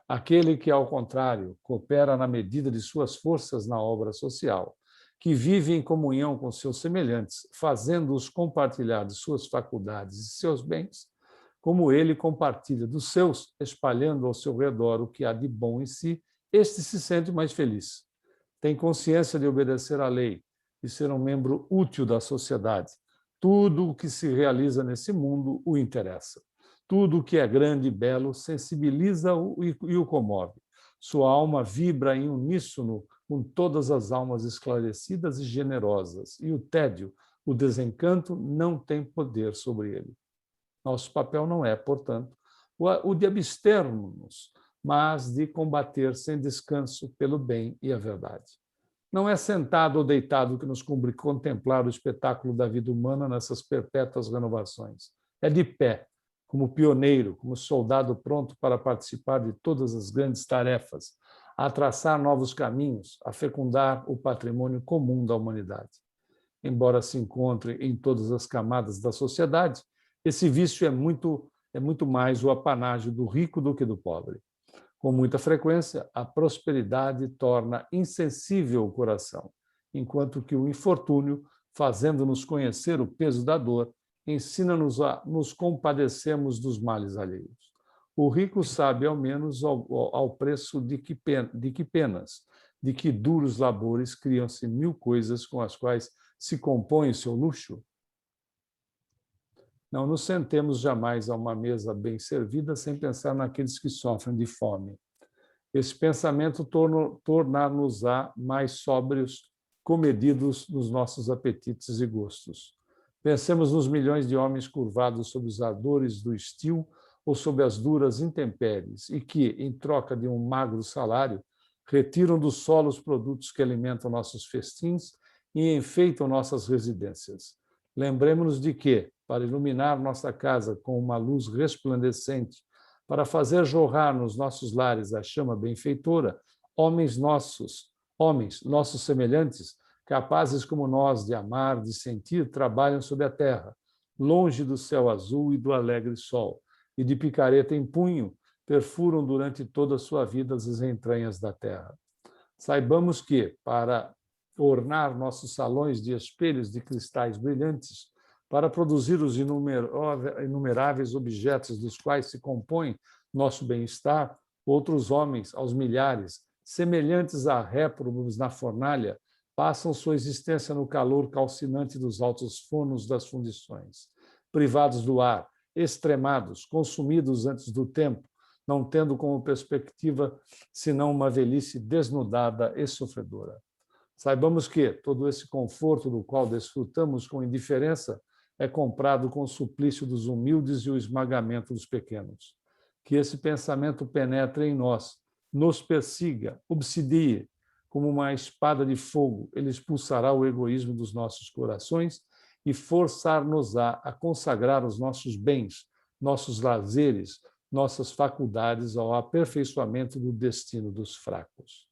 Aquele que, ao contrário, coopera na medida de suas forças na obra social, que vive em comunhão com seus semelhantes, fazendo-os compartilhar de suas faculdades e seus bens, como ele compartilha dos seus, espalhando ao seu redor o que há de bom em si, este se sente mais feliz. Tem consciência de obedecer à lei, de ser um membro útil da sociedade. Tudo o que se realiza nesse mundo o interessa. Tudo o que é grande e belo sensibiliza-o e o comove. Sua alma vibra em uníssono com todas as almas esclarecidas e generosas, e o tédio, o desencanto, não tem poder sobre ele. Nosso papel não é, portanto, o de abster-nos, mas de combater sem descanso pelo bem e a verdade. Não é sentado ou deitado que nos cumpre contemplar o espetáculo da vida humana nessas perpétuas renovações. É de pé, como pioneiro, como soldado pronto para participar de todas as grandes tarefas, a traçar novos caminhos, a fecundar o patrimônio comum da humanidade. Embora se encontre em todas as camadas da sociedade, esse vício é muito mais o apanágio do rico do que do pobre. Com muita frequência, a prosperidade torna insensível o coração, enquanto que o infortúnio, fazendo-nos conhecer o peso da dor, ensina-nos a nos compadecermos dos males alheios. O rico sabe, ao menos, ao preço de que penas, de que duros labores criam-se mil coisas com as quais se compõe o seu luxo. Não nos sentemos jamais a uma mesa bem servida sem pensar naqueles que sofrem de fome. Esse pensamento tornar-nos-á mais sóbrios, comedidos nos nossos apetites e gostos. Pensemos nos milhões de homens curvados sob os ardores do estio ou sob as duras intempéries e que, em troca de um magro salário, retiram do solo os produtos que alimentam nossos festins e enfeitam nossas residências. Lembremos-nos de que, para iluminar nossa casa com uma luz resplandecente, para fazer jorrar nos nossos lares a chama benfeitora, homens, nossos semelhantes, capazes como nós de amar, de sentir, trabalham sobre a terra, longe do céu azul e do alegre sol, e de picareta em punho, perfuram durante toda a sua vida as entranhas da terra. Saibamos que, para ornar nossos salões de espelhos de cristais brilhantes, para produzir os inumeráveis objetos dos quais se compõe nosso bem-estar, outros homens, aos milhares, semelhantes a réprobos na fornalha, passam sua existência no calor calcinante dos altos fornos das fundições, privados do ar, extremados, consumidos antes do tempo, não tendo como perspectiva senão uma velhice desnudada e sofredora. Saibamos que todo esse conforto do qual desfrutamos com indiferença é comprado com o suplício dos humildes e o esmagamento dos pequenos. Que esse pensamento penetre em nós, nos persiga, obsidie, como uma espada de fogo, ele expulsará o egoísmo dos nossos corações e forçar-nos a consagrar os nossos bens, nossos lazeres, nossas faculdades ao aperfeiçoamento do destino dos fracos.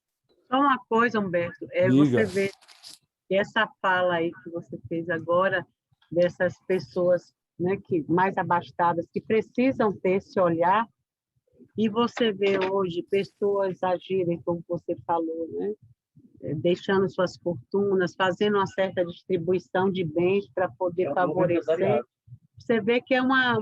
Só uma coisa, Humberto, você vê que essa fala aí que você fez agora, dessas pessoas, né, que, mais abastadas, que precisam ter esse olhar, e você vê hoje pessoas agirem, como você falou, né, deixando suas fortunas, fazendo uma certa distribuição de bens para poder favorecer. Você vê que é uma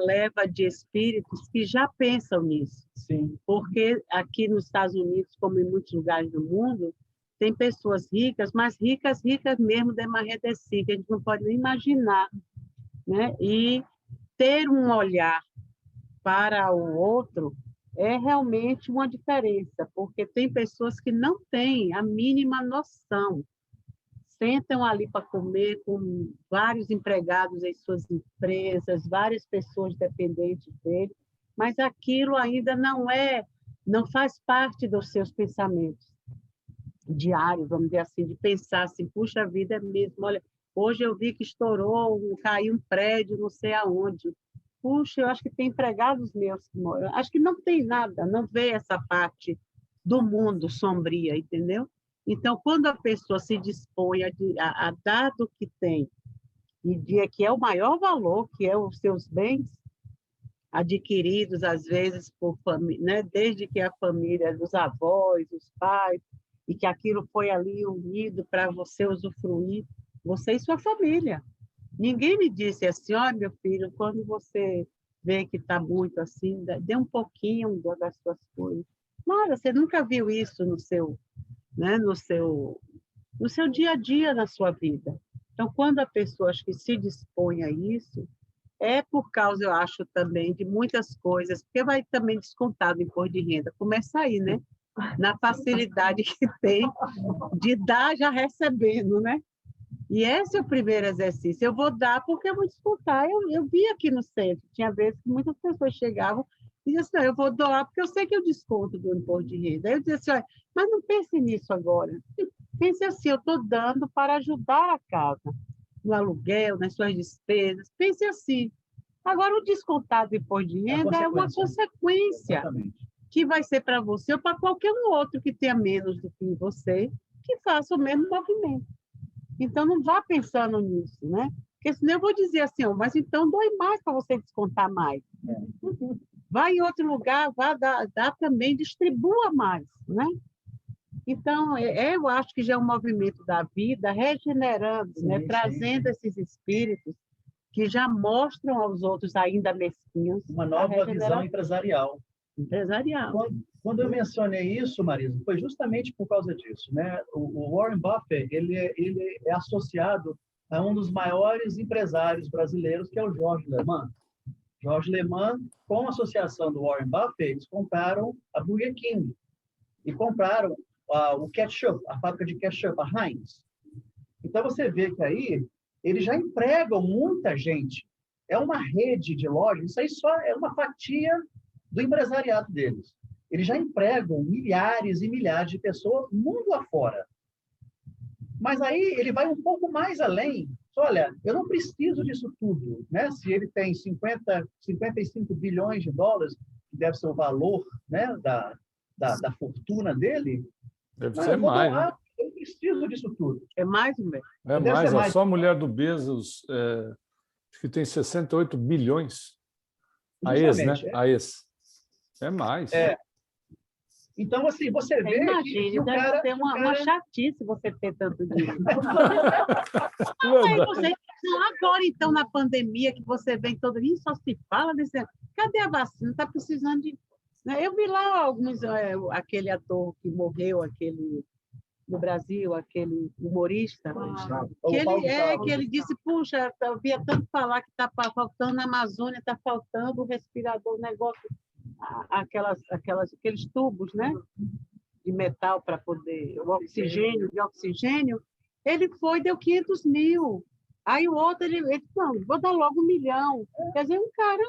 leva de espíritos que já pensam nisso. Sim. Porque aqui nos Estados Unidos, como em muitos lugares do mundo, tem pessoas ricas, mas ricas mesmo de marredeci, que a gente não pode nem imaginar. Né? E ter um olhar para o outro é realmente uma diferença, porque tem pessoas que não têm a mínima noção. Sentam ali para comer com vários empregados em suas empresas, várias pessoas dependentes dele, mas aquilo ainda não faz parte dos seus pensamentos diários, vamos dizer assim, de pensar assim, puxa vida, é mesmo, olha, hoje eu vi que caiu um prédio, não sei aonde. Puxa, eu acho que tem empregados meus que moram. Acho que não tem nada, não vê essa parte do mundo sombria, entendeu? Então, quando a pessoa se dispõe a dar do que tem, e que é o maior valor, que é os seus bens adquiridos, às vezes, por família, né? Desde que a família, dos avós, dos pais, e que aquilo foi ali unido para você usufruir, você e sua família. Ninguém me disse assim, olha, meu filho, quando você vê que está muito assim, dê um pouquinho das suas coisas. Nada, você nunca viu isso no seu dia a dia, na sua vida. Então, quando a pessoa acho que se dispõe a isso, é por causa, eu acho, também de muitas coisas, porque vai também descontar do imposto de renda. Começa aí, né? Na facilidade que tem de dar já recebendo, né? E esse é o primeiro exercício. Eu vou dar porque eu vou descontar. Eu vi aqui no centro, tinha vezes que muitas pessoas chegavam e diziam assim, não, eu vou doar porque eu sei que eu desconto do imposto de renda. Aí eu dizia assim, olha, mas não pense nisso agora. Pense assim, eu estou dando para ajudar a casa, no aluguel, nas suas despesas. Pense assim. Agora, o descontado do imposto de renda é uma consequência. Exatamente. Que vai ser para você ou para qualquer um outro que tenha menos do que você, que faça o mesmo movimento. Então, não vá pensando nisso, né? Porque senão eu vou dizer assim, oh, mas então doe mais para você descontar mais. Vai em outro lugar, vá dar também, distribua mais, né? Então, eu acho que já é um movimento da vida regenerando, sim, né? Trazendo esses espíritos que já mostram aos outros ainda mesquinhos. Uma nova visão empresarial. Quando eu mencionei isso, Marisa, foi justamente por causa disso, né? O Warren Buffett, ele é associado a um dos maiores empresários brasileiros, que é o Jorge Lehmann. Jorge Lehmann, com a associação do Warren Buffett, eles compraram a Burger King e compraram o ketchup, a fábrica de ketchup, a Heinz. Então, você vê que aí eles já empregam muita gente é uma rede de lojas, isso aí só é uma fatia do empresariado deles. Eles já empregam milhares e milhares de pessoas mundo afora. Mas aí ele vai um pouco mais além. Olha, eu não preciso disso tudo, né? Se ele tem 55 bilhões de dólares, que deve ser o valor, né, da fortuna dele, Deve ser mais, né? Eu não preciso disso tudo. É mais um bem. É mais, ó, só a mulher do Bezos, acho que tem 68 bilhões. A ex, né? A ex. É mais. Então, assim, você vê que o deve cara... ser uma chatice você ter tanto dinheiro. Agora, então, na pandemia, que você vem todo dia, só se fala desse... Cadê a vacina? Está precisando de... Eu vi lá alguns... aquele ator que morreu, aquele... no Brasil, aquele humorista, que ele disse, puxa, eu via tanto falar que está faltando na Amazônia, está faltando o respirador, o negócio, aqueles tubos, né, de metal para poder, o oxigênio, de oxigênio, ele deu 500 mil. Aí o outro, ele não, vou dar logo 1 milhão. Quer dizer, um cara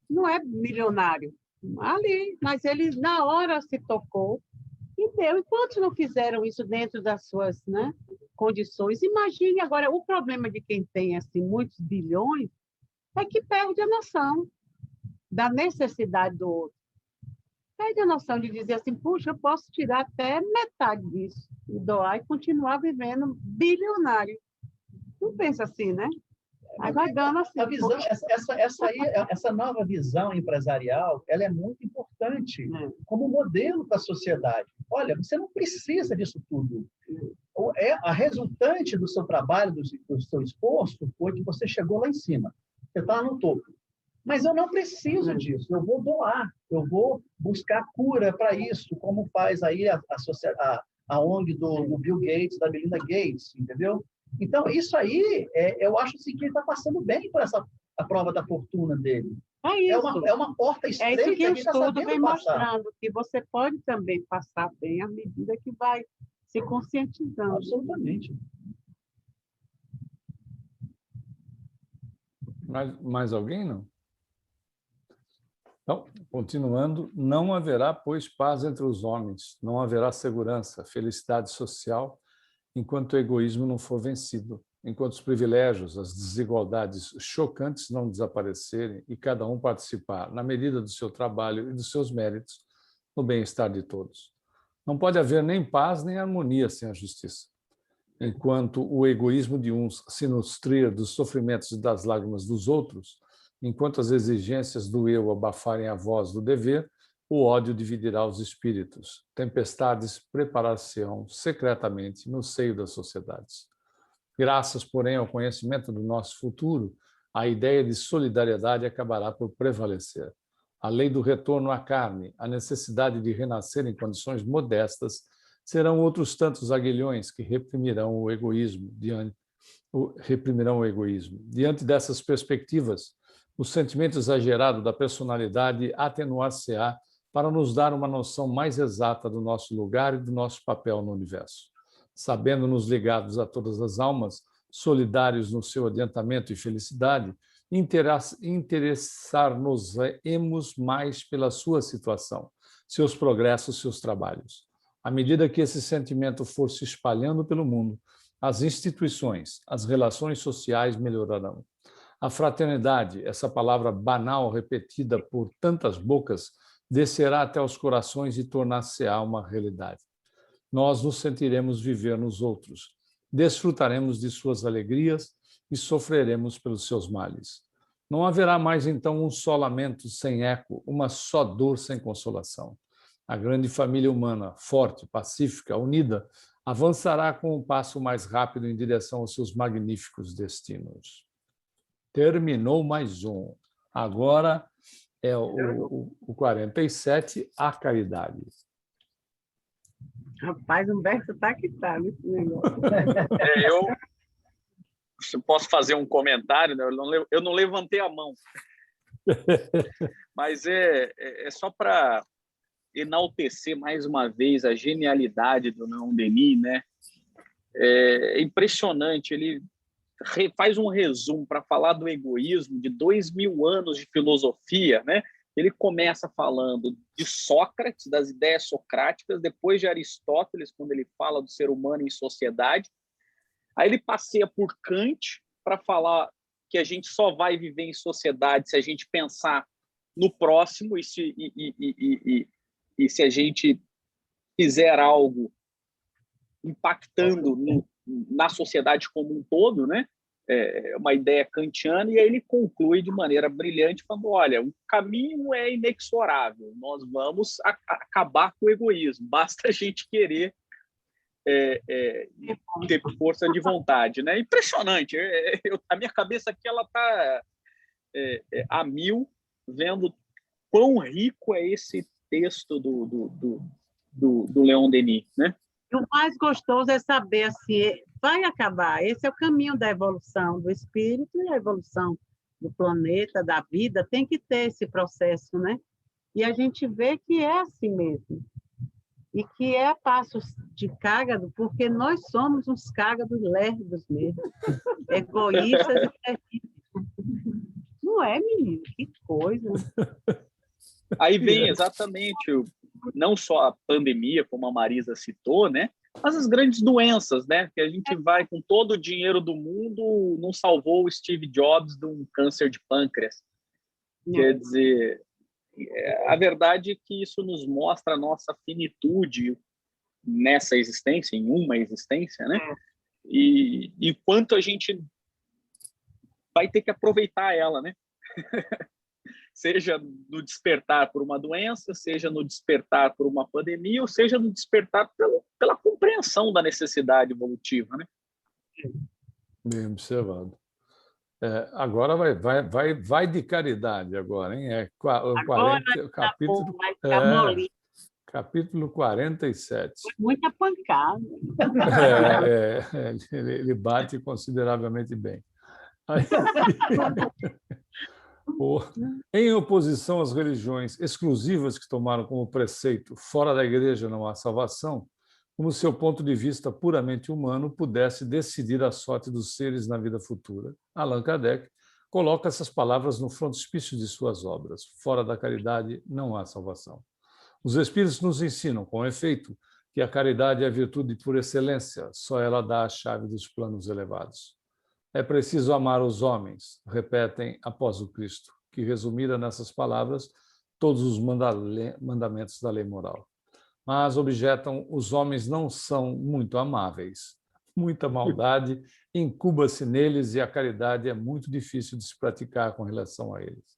não é milionário ali, mas ele na hora se tocou e deu. E quantos não fizeram isso dentro das suas, né, condições? Imagine agora, o problema de quem tem assim, muitos bilhões é que perde a noção da necessidade do outro. Perde a noção de dizer assim, puxa, eu posso tirar até metade disso e doar e continuar vivendo bilionário. Não pensa assim, né? Aí vai dando assim. A visão, essa nova visão empresarial, ela é muito importante como modelo para a sociedade. Olha, você não precisa disso tudo. A resultante do seu trabalho, do seu esforço, foi que você chegou lá em cima. Você está no topo. Mas eu não preciso disso. Eu vou doar. Eu vou buscar cura para isso, como faz aí a ONG do Bill Gates, da Melinda Gates, entendeu? Então, isso aí, eu acho assim, que ele está passando bem por a prova da fortuna dele. É uma porta estreita. É isso que o está estudo vem passar. mostrando, que você pode também passar bem à medida que vai se conscientizando. Absolutamente. Mais alguém, não? Então, continuando, não haverá, pois, paz entre os homens, não haverá segurança, felicidade social, enquanto o egoísmo não for vencido, enquanto os privilégios, as desigualdades chocantes não desaparecerem e cada um participar, na medida do seu trabalho e dos seus méritos, no bem-estar de todos. Não pode haver nem paz nem harmonia sem a justiça. Enquanto o egoísmo de uns se nutrir dos sofrimentos e das lágrimas dos outros, enquanto as exigências do eu abafarem a voz do dever, o ódio dividirá os espíritos. Tempestades preparar-se-ão secretamente no seio das sociedades. Graças, porém, ao conhecimento do nosso futuro, a ideia de solidariedade acabará por prevalecer. A lei do retorno à carne, a necessidade de renascer em condições modestas, serão outros tantos aguilhões que reprimirão o egoísmo. Diante dessas perspectivas, o sentimento exagerado da personalidade atenuar-se-á para nos dar uma noção mais exata do nosso lugar e do nosso papel no universo. Sabendo-nos ligados a todas as almas, solidários no seu adiantamento e felicidade, interessar-nos-emos mais pela sua situação, seus progressos, seus trabalhos. À medida que esse sentimento for se espalhando pelo mundo, as instituições, as relações sociais melhorarão. A fraternidade, essa palavra banal repetida por tantas bocas, descerá até os corações e tornar-se-á uma realidade. Nós nos sentiremos viver nos outros, desfrutaremos de suas alegrias e sofreremos pelos seus males. Não haverá mais, então, um só lamento sem eco, uma só dor sem consolação. A grande família humana, forte, pacífica, unida, avançará com um passo mais rápido em direção aos seus magníficos destinos. Terminou mais um. Agora é o 47, a caridade. Rapaz, Humberto está que está nesse negócio. Eu posso fazer um comentário, né? Eu não levantei a mão. Mas é só para enaltecer mais uma vez a genialidade do Leon Denis, né? É impressionante. Ele faz um resumo para falar do egoísmo de 2000 anos de filosofia, né? Ele começa falando de Sócrates, das ideias socráticas, depois de Aristóteles, quando ele fala do ser humano em sociedade. Aí ele passeia por Kant para falar que a gente só vai viver em sociedade se a gente pensar no próximo e se a gente fizer algo impactando na sociedade como um todo, né? É uma ideia kantiana, e aí ele conclui de maneira brilhante, falando, olha, o caminho é inexorável, nós vamos acabar com o egoísmo, basta a gente querer ter força de vontade, né? Impressionante, a minha cabeça aqui ela está a mil, vendo quão rico é esse texto do Leon Denis, né? E o mais gostoso é saber assim, vai acabar. Esse é o caminho da evolução do espírito e a evolução do planeta, da vida, tem que ter esse processo, né? E a gente vê que é assim mesmo. E que é a passos de cágado, porque nós somos uns cágados lerdos mesmo, egoístas e terríveis. Não é, menino? Que coisa. Aí vem exatamente não só a pandemia, como a Marisa citou, né? Mas as grandes doenças, né? Que a gente vai com todo o dinheiro do mundo, não salvou o Steve Jobs de um câncer de pâncreas. Quer dizer, a verdade é que isso nos mostra a nossa finitude nessa existência, em uma existência, né? E enquanto a gente vai ter que aproveitar ela, né? Seja no despertar por uma doença, seja no despertar por uma pandemia, ou seja no despertar pela compreensão da necessidade evolutiva, né? Bem observado. Agora vai de caridade agora, hein? Capítulo 47. Foi muita pancada. Ele bate consideravelmente bem. Em oposição às religiões exclusivas que tomaram como preceito fora da igreja não há salvação, como seu ponto de vista puramente humano pudesse decidir a sorte dos seres na vida futura, Allan Kardec coloca essas palavras no frontispício de suas obras. Fora da caridade não há salvação. Os Espíritos nos ensinam, com efeito, que a caridade é a virtude por excelência, só ela dá a chave dos planos elevados. É preciso amar os homens, repetem após o Cristo, que resumira nessas palavras todos os mandamentos da lei moral. Mas, objetam, os homens não são muito amáveis. Muita maldade incuba-se neles e a caridade é muito difícil de se praticar com relação a eles.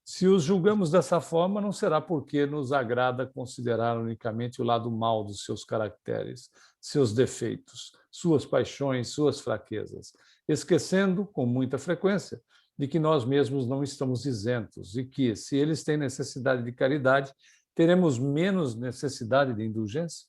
Se os julgamos dessa forma, não será porque nos agrada considerar unicamente o lado mau dos seus caracteres, seus defeitos, suas paixões, suas fraquezas, esquecendo, com muita frequência, de que nós mesmos não estamos isentos e que, se eles têm necessidade de caridade, teremos menos necessidade de indulgência?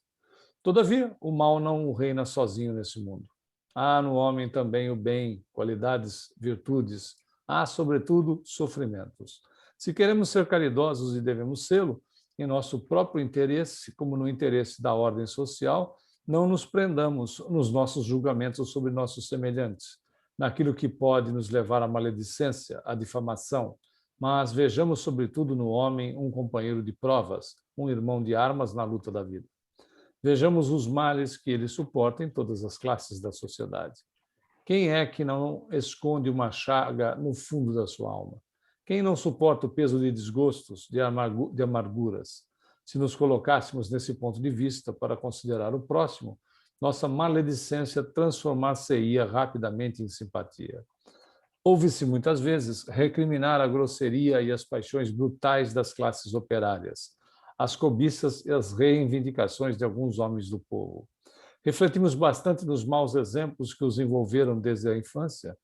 Todavia, o mal não reina sozinho nesse mundo. Há no homem também o bem, qualidades, virtudes, há, sobretudo, sofrimentos. Se queremos ser caridosos e devemos sê-lo, em nosso próprio interesse, como no interesse da ordem social, não nos prendamos nos nossos julgamentos sobre nossos semelhantes, naquilo que pode nos levar à maledicência, à difamação, mas vejamos, sobretudo, no homem um companheiro de provas, um irmão de armas na luta da vida. Vejamos os males que ele suporta em todas as classes da sociedade. Quem é que não esconde uma chaga no fundo da sua alma? Quem não suporta o peso de desgostos, de amarguras? Se nos colocássemos nesse ponto de vista para considerar o próximo, nossa maledicência transformar-se-ia rapidamente em simpatia. Ouve-se muitas vezes recriminar a grosseria e as paixões brutais das classes operárias, as cobiças e as reivindicações de alguns homens do povo. Refletimos bastante nos maus exemplos que os envolveram desde a infância.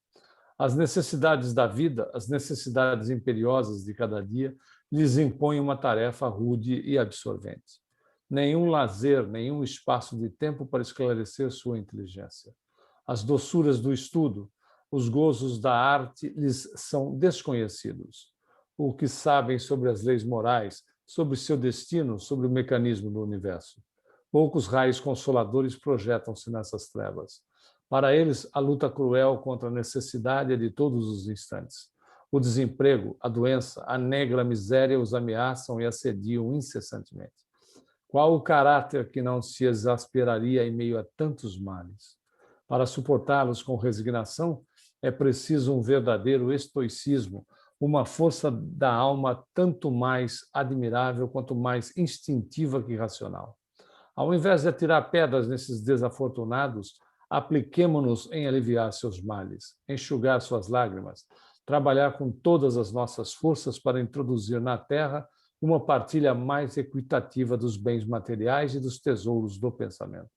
As necessidades da vida, as necessidades imperiosas de cada dia, lhes impõem uma tarefa rude e absorvente. Nenhum lazer, nenhum espaço de tempo para esclarecer sua inteligência. As doçuras do estudo, os gozos da arte lhes são desconhecidos. O que sabem sobre as leis morais, sobre seu destino, sobre o mecanismo do universo. Poucos raios consoladores projetam-se nessas trevas. Para eles, a luta cruel contra a necessidade é de todos os instantes. O desemprego, a doença, a negra miséria os ameaçam e assediam incessantemente. Qual o caráter que não se exasperaria em meio a tantos males? Para suportá-los com resignação, é preciso um verdadeiro estoicismo, uma força da alma tanto mais admirável quanto mais instintiva que racional. Ao invés de atirar pedras nesses desafortunados, apliquemo-nos em aliviar seus males, enxugar suas lágrimas, trabalhar com todas as nossas forças para introduzir na terra uma partilha mais equitativa dos bens materiais e dos tesouros do pensamento.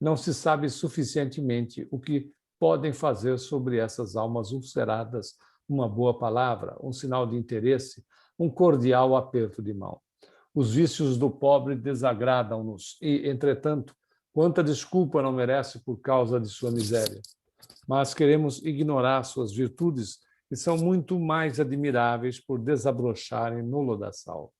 Não se sabe suficientemente o que podem fazer sobre essas almas ulceradas uma boa palavra, um sinal de interesse, um cordial aperto de mão. Os vícios do pobre desagradam-nos e, entretanto, quanta desculpa não merece por causa de sua miséria. Mas queremos ignorar suas virtudes, que são muito mais admiráveis por desabrocharem no lodaçal.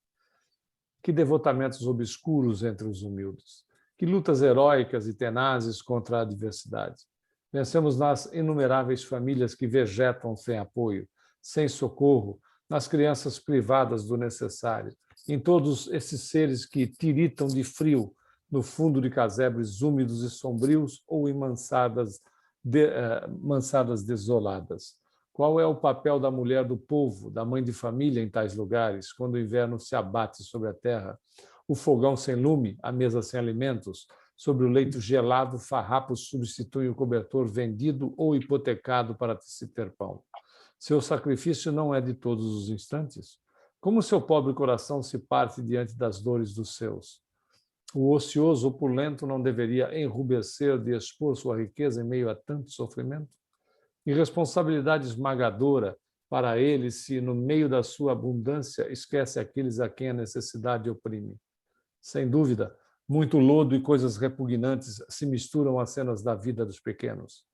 Que devotamentos obscuros entre os humildes. Que lutas heróicas e tenazes contra a adversidade. Pensemos nas inumeráveis famílias que vegetam sem apoio, sem socorro, nas crianças privadas do necessário, em todos esses seres que tiritam de frio no fundo de casebres úmidos e sombrios ou em mansadas desoladas. Qual é o papel da mulher do povo, da mãe de família em tais lugares, quando o inverno se abate sobre a terra? O fogão sem lume, a mesa sem alimentos, sobre o leito gelado, farrapos substituem o cobertor vendido ou hipotecado para se ter pão. Seu sacrifício não é de todos os instantes? Como seu pobre coração se parte diante das dores dos seus? O ocioso opulento não deveria enrubescer de expor sua riqueza em meio a tanto sofrimento? Irresponsabilidade esmagadora para ele se, no meio da sua abundância, esquece aqueles a quem a necessidade oprime. Sem dúvida, muito lodo e coisas repugnantes se misturam às cenas da vida dos pequenos.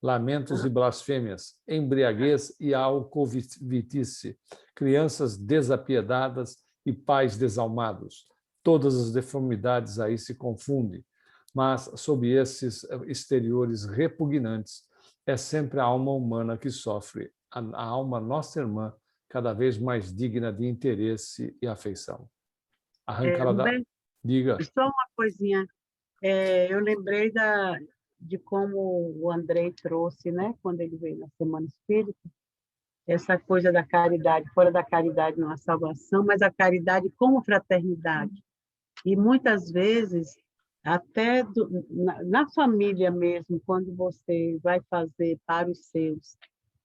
Lamentos e blasfêmias, embriaguez e alcovitice, crianças desapiedadas e pais desalmados. Todas as deformidades aí se confundem, mas, sob esses exteriores repugnantes, é sempre a alma humana que sofre, a alma nossa irmã, cada vez mais digna de interesse e afeição. Arrancada da... Diga. Só uma coisinha. Eu lembrei de como o Andrei trouxe, né, quando ele veio na Semana Espírita, essa coisa da caridade, fora da caridade não há salvação, mas a caridade como fraternidade. E muitas vezes, até na família mesmo, quando você vai fazer para os seus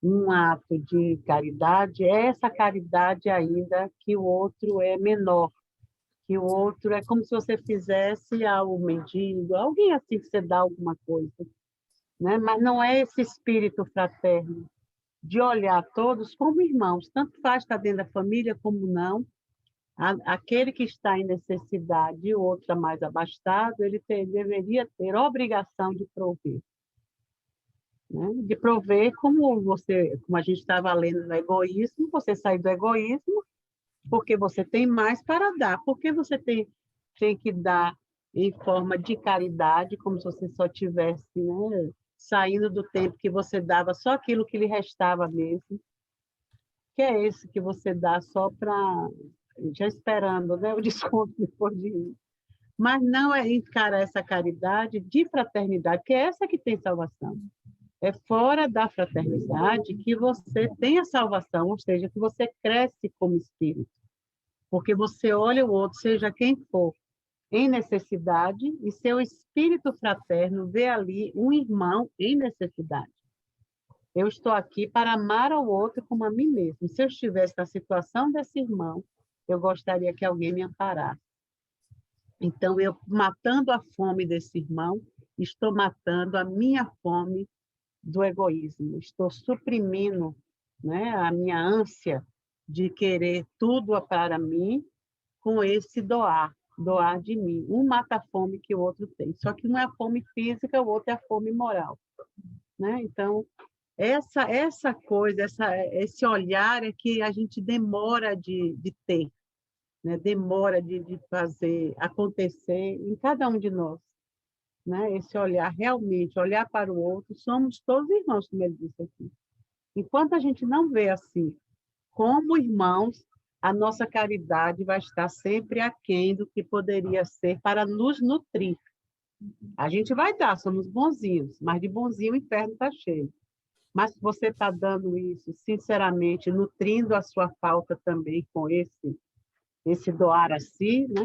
um ato de caridade, é essa caridade ainda que o outro é menor, que o outro é como se você fizesse ao mendigo, alguém assim que você dá alguma coisa, né? Mas não é esse espírito fraterno de olhar todos como irmãos, tanto faz estar dentro da família como não. Aquele que está em necessidade e o outro mais abastado, ele deveria ter a obrigação de prover. Né? De prover como a gente estava lendo no egoísmo, você sai do egoísmo porque você tem mais para dar, porque você tem que dar em forma de caridade, como se você só tivesse, né, saindo do tempo que você dava só aquilo que lhe restava mesmo, que é esse que você dá só para... já esperando, né, o desconto depois de ir. Mas não é encarar essa caridade de fraternidade, que é essa que tem salvação. É fora da fraternidade que você tem a salvação, ou seja, que você cresce como espírito. Porque você olha o outro, seja quem for, em necessidade, e seu espírito fraterno vê ali um irmão em necessidade. Eu estou aqui para amar ao outro como a mim mesmo. Se eu estivesse na situação desse irmão, eu gostaria que alguém me amparasse. Então, eu, matando a fome desse irmão, estou matando a minha fome do egoísmo. Estou suprimindo, né, a minha ânsia de querer tudo para mim com esse doar de mim. Um mata a fome que o outro tem. Só que não é a fome física, o outro é a fome moral. Né? Então, essa coisa, esse olhar é que a gente demora de ter. Né? Demora de fazer acontecer em cada um de nós. né? Esse olhar, realmente, olhar para o outro, somos todos irmãos, como ele disse aqui. Enquanto a gente não vê assim, como irmãos, a nossa caridade vai estar sempre aquém do que poderia ser para nos nutrir. A gente vai dar, somos bonzinhos, mas de bonzinho o inferno está cheio. Mas se você está dando isso, sinceramente, nutrindo a sua falta também com esse doar a si, né?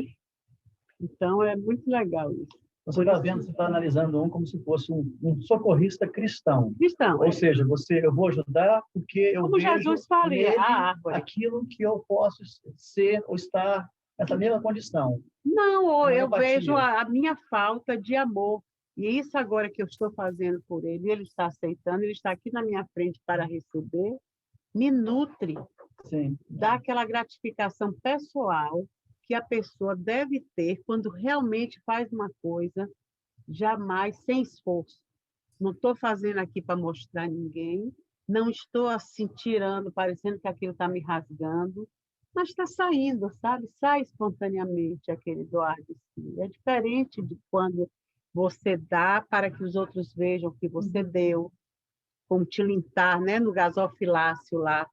Então, é muito legal isso. Você está vendo, você está analisando como se fosse um socorrista cristão. Cristão, Ou seja, eu vou ajudar porque eu como vejo Jesus faria, nele a árvore. aquilo que eu posso ser ou estar nessa mesma condição. Não, ou eu empatia. vejo a minha falta de amor. E isso agora que eu estou fazendo por ele, ele está aceitando, ele está aqui na minha frente para receber, me nutre, Sim. dá aquela gratificação pessoal que a pessoa deve ter quando realmente faz uma coisa, jamais sem esforço. Não estou fazendo aqui para mostrar a ninguém, não estou assim tirando, parecendo que aquilo está me rasgando, mas está saindo, sabe? Sai espontaneamente aquele doar de si. É diferente de quando você dá para que os outros vejam que você deu, como tilintar, né? No gasofilácio lá,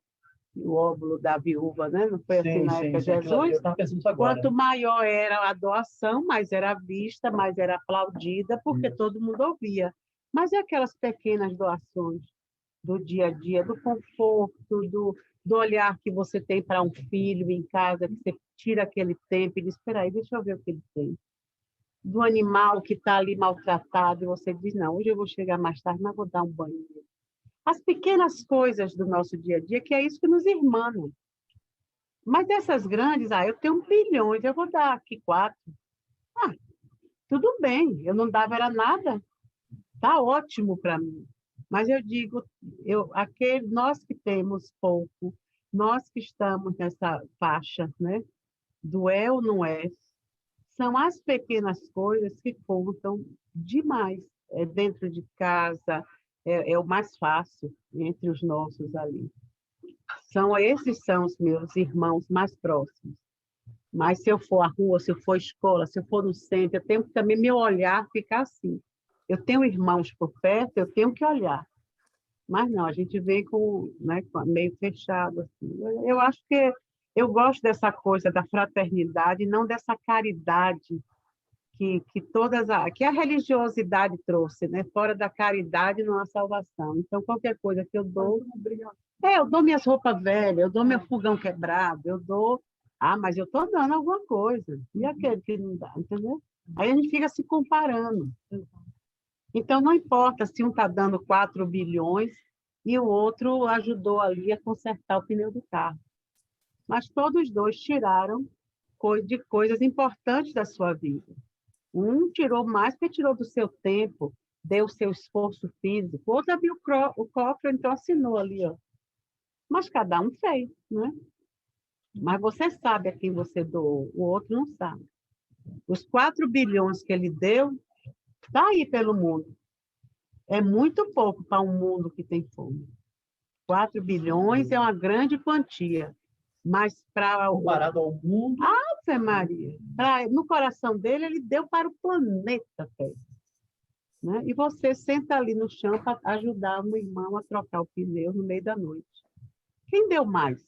o óvulo da viúva, né? Não foi assim na época de Jesus? Eu estava pensando isso agora. Quanto maior era a doação, mais era vista, mais era aplaudida, porque todo mundo ouvia. Mas e aquelas pequenas doações do dia a dia, do conforto, do olhar que você tem para um filho em casa, que você tira aquele tempo e diz, espera aí, deixa eu ver o que ele tem. Do animal que está ali maltratado, e você diz, não, hoje eu vou chegar mais tarde, mas vou dar um banho. As pequenas coisas do nosso dia a dia, que é isso que nos irmana. Mas essas grandes, eu tenho bilhões, eu vou dar aqui 4. Tudo bem, eu não dava era nada, está ótimo para mim. Mas eu digo, nós que temos pouco, nós que estamos nessa faixa, né, do é ou não é, são as pequenas coisas que contam demais. É dentro de casa, é o mais fácil entre os nossos ali. Esses são os meus irmãos mais próximos. Mas se eu for à rua, se eu for à escola, se eu for no centro, eu tenho que também meu olhar ficar assim. Eu tenho irmãos por perto, eu tenho que olhar. Mas não, a gente vem né, meio fechado. Assim. Eu acho que eu gosto dessa coisa da fraternidade, não dessa caridade que a religiosidade trouxe, né? Fora da caridade não há salvação. Então, qualquer coisa que eu dou... eu dou minhas roupas velhas, eu dou meu fogão quebrado, eu dou... mas eu estou dando alguma coisa. E aquele que não dá, entendeu? Aí a gente fica se comparando. Então, não importa se um está dando 4 bilhões e o outro ajudou ali a consertar o pneu do carro. Mas todos dois tiraram de coisas importantes da sua vida. Um tirou mais porque tirou do seu tempo, deu o seu esforço físico. O outro abriu o cofre, então assinou ali. Ó. Mas cada um fez, né? Mas você sabe a quem você doou, o outro não sabe. Os 4 bilhões que ele deu, está aí pelo mundo. É muito pouco para um mundo que tem fome. 4 bilhões é uma grande quantia. Mas para... Comparado ao mundo... Ave Maria! No coração dele, ele deu para o planeta Terra. Né? E você senta ali no chão para ajudar um irmão a trocar o pneu no meio da noite. Quem deu mais?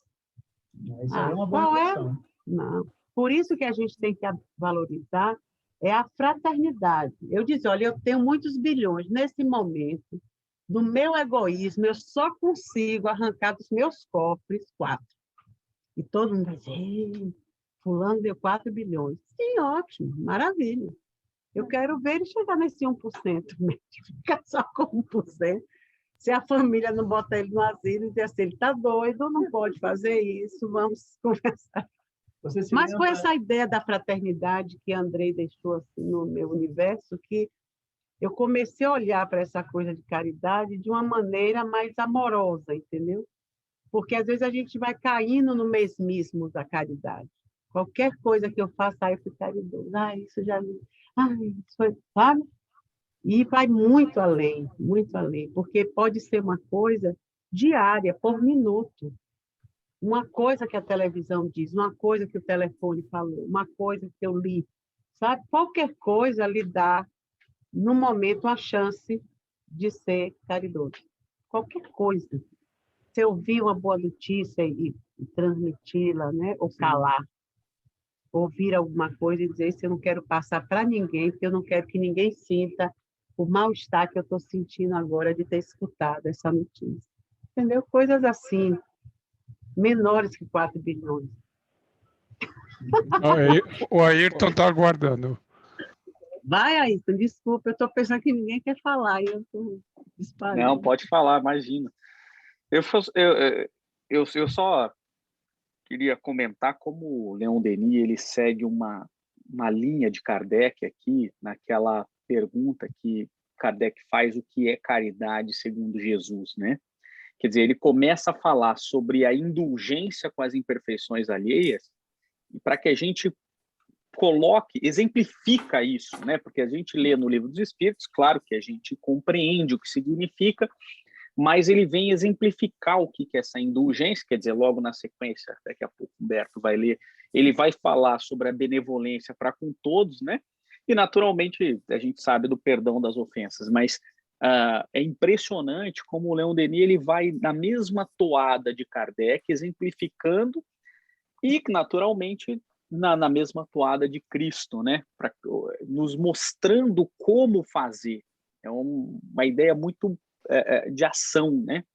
Isso é uma boa questão. Não. Por isso que a gente tem que valorizar é a fraternidade. Eu disse, olha, eu tenho muitos bilhões. Nesse momento, do meu egoísmo, eu só consigo arrancar dos meus cofres 4. E todo mundo vai dizer, fulano deu 4 bilhões. Sim, ótimo, maravilha. Eu quero ver ele chegar nesse 1%, ficar só com 1%. Se a família não bota ele no asilo e dizer assim, ele está doido, não pode fazer isso, vamos conversar. Mas foi essa ideia da fraternidade que Andrei deixou assim, no meu universo, que eu comecei a olhar para essa coisa de caridade de uma maneira mais amorosa, entendeu? Porque às vezes a gente vai caindo no mesmismo da caridade. Qualquer coisa que eu faça, eu fico caridoso. Isso já... isso foi... Sabe? E vai muito além, porque pode ser uma coisa diária, por minuto. Uma coisa que a televisão diz, uma coisa que o telefone falou, uma coisa que eu li, sabe? Qualquer coisa lhe dá no momento, a chance de ser caridoso. Qualquer coisa. Se ouvir uma boa notícia e transmiti-la, né? Ou calar. Ouvir alguma coisa e dizer isso eu não quero passar para ninguém, porque eu não quero que ninguém sinta o mal-estar que eu estou sentindo agora de ter escutado essa notícia. Entendeu? Coisas assim, menores que 4 bilhões. O Ayrton está aguardando. Vai, Ayrton, desculpa, eu estou pensando que ninguém quer falar e eu estou disparando. Não, pode falar, imagina. Eu só queria comentar como o Leon Denis ele segue uma linha de Kardec aqui, naquela pergunta que Kardec faz, o que é caridade segundo Jesus, né? Quer dizer, ele começa a falar sobre a indulgência com as imperfeições alheias, e para que a gente exemplifica isso, né? Porque a gente lê no Livro dos Espíritos, claro que a gente compreende o que significa, mas ele vem exemplificar o que é essa indulgência, quer dizer, logo na sequência, daqui a pouco o Humberto vai ler, ele vai falar sobre a benevolência para com todos, né? E, naturalmente, a gente sabe do perdão das ofensas, mas é impressionante como o Leon Denis ele vai na mesma toada de Kardec, exemplificando, e, naturalmente, na mesma toada de Cristo, né? Nos mostrando como fazer. É uma ideia muito de ação, né?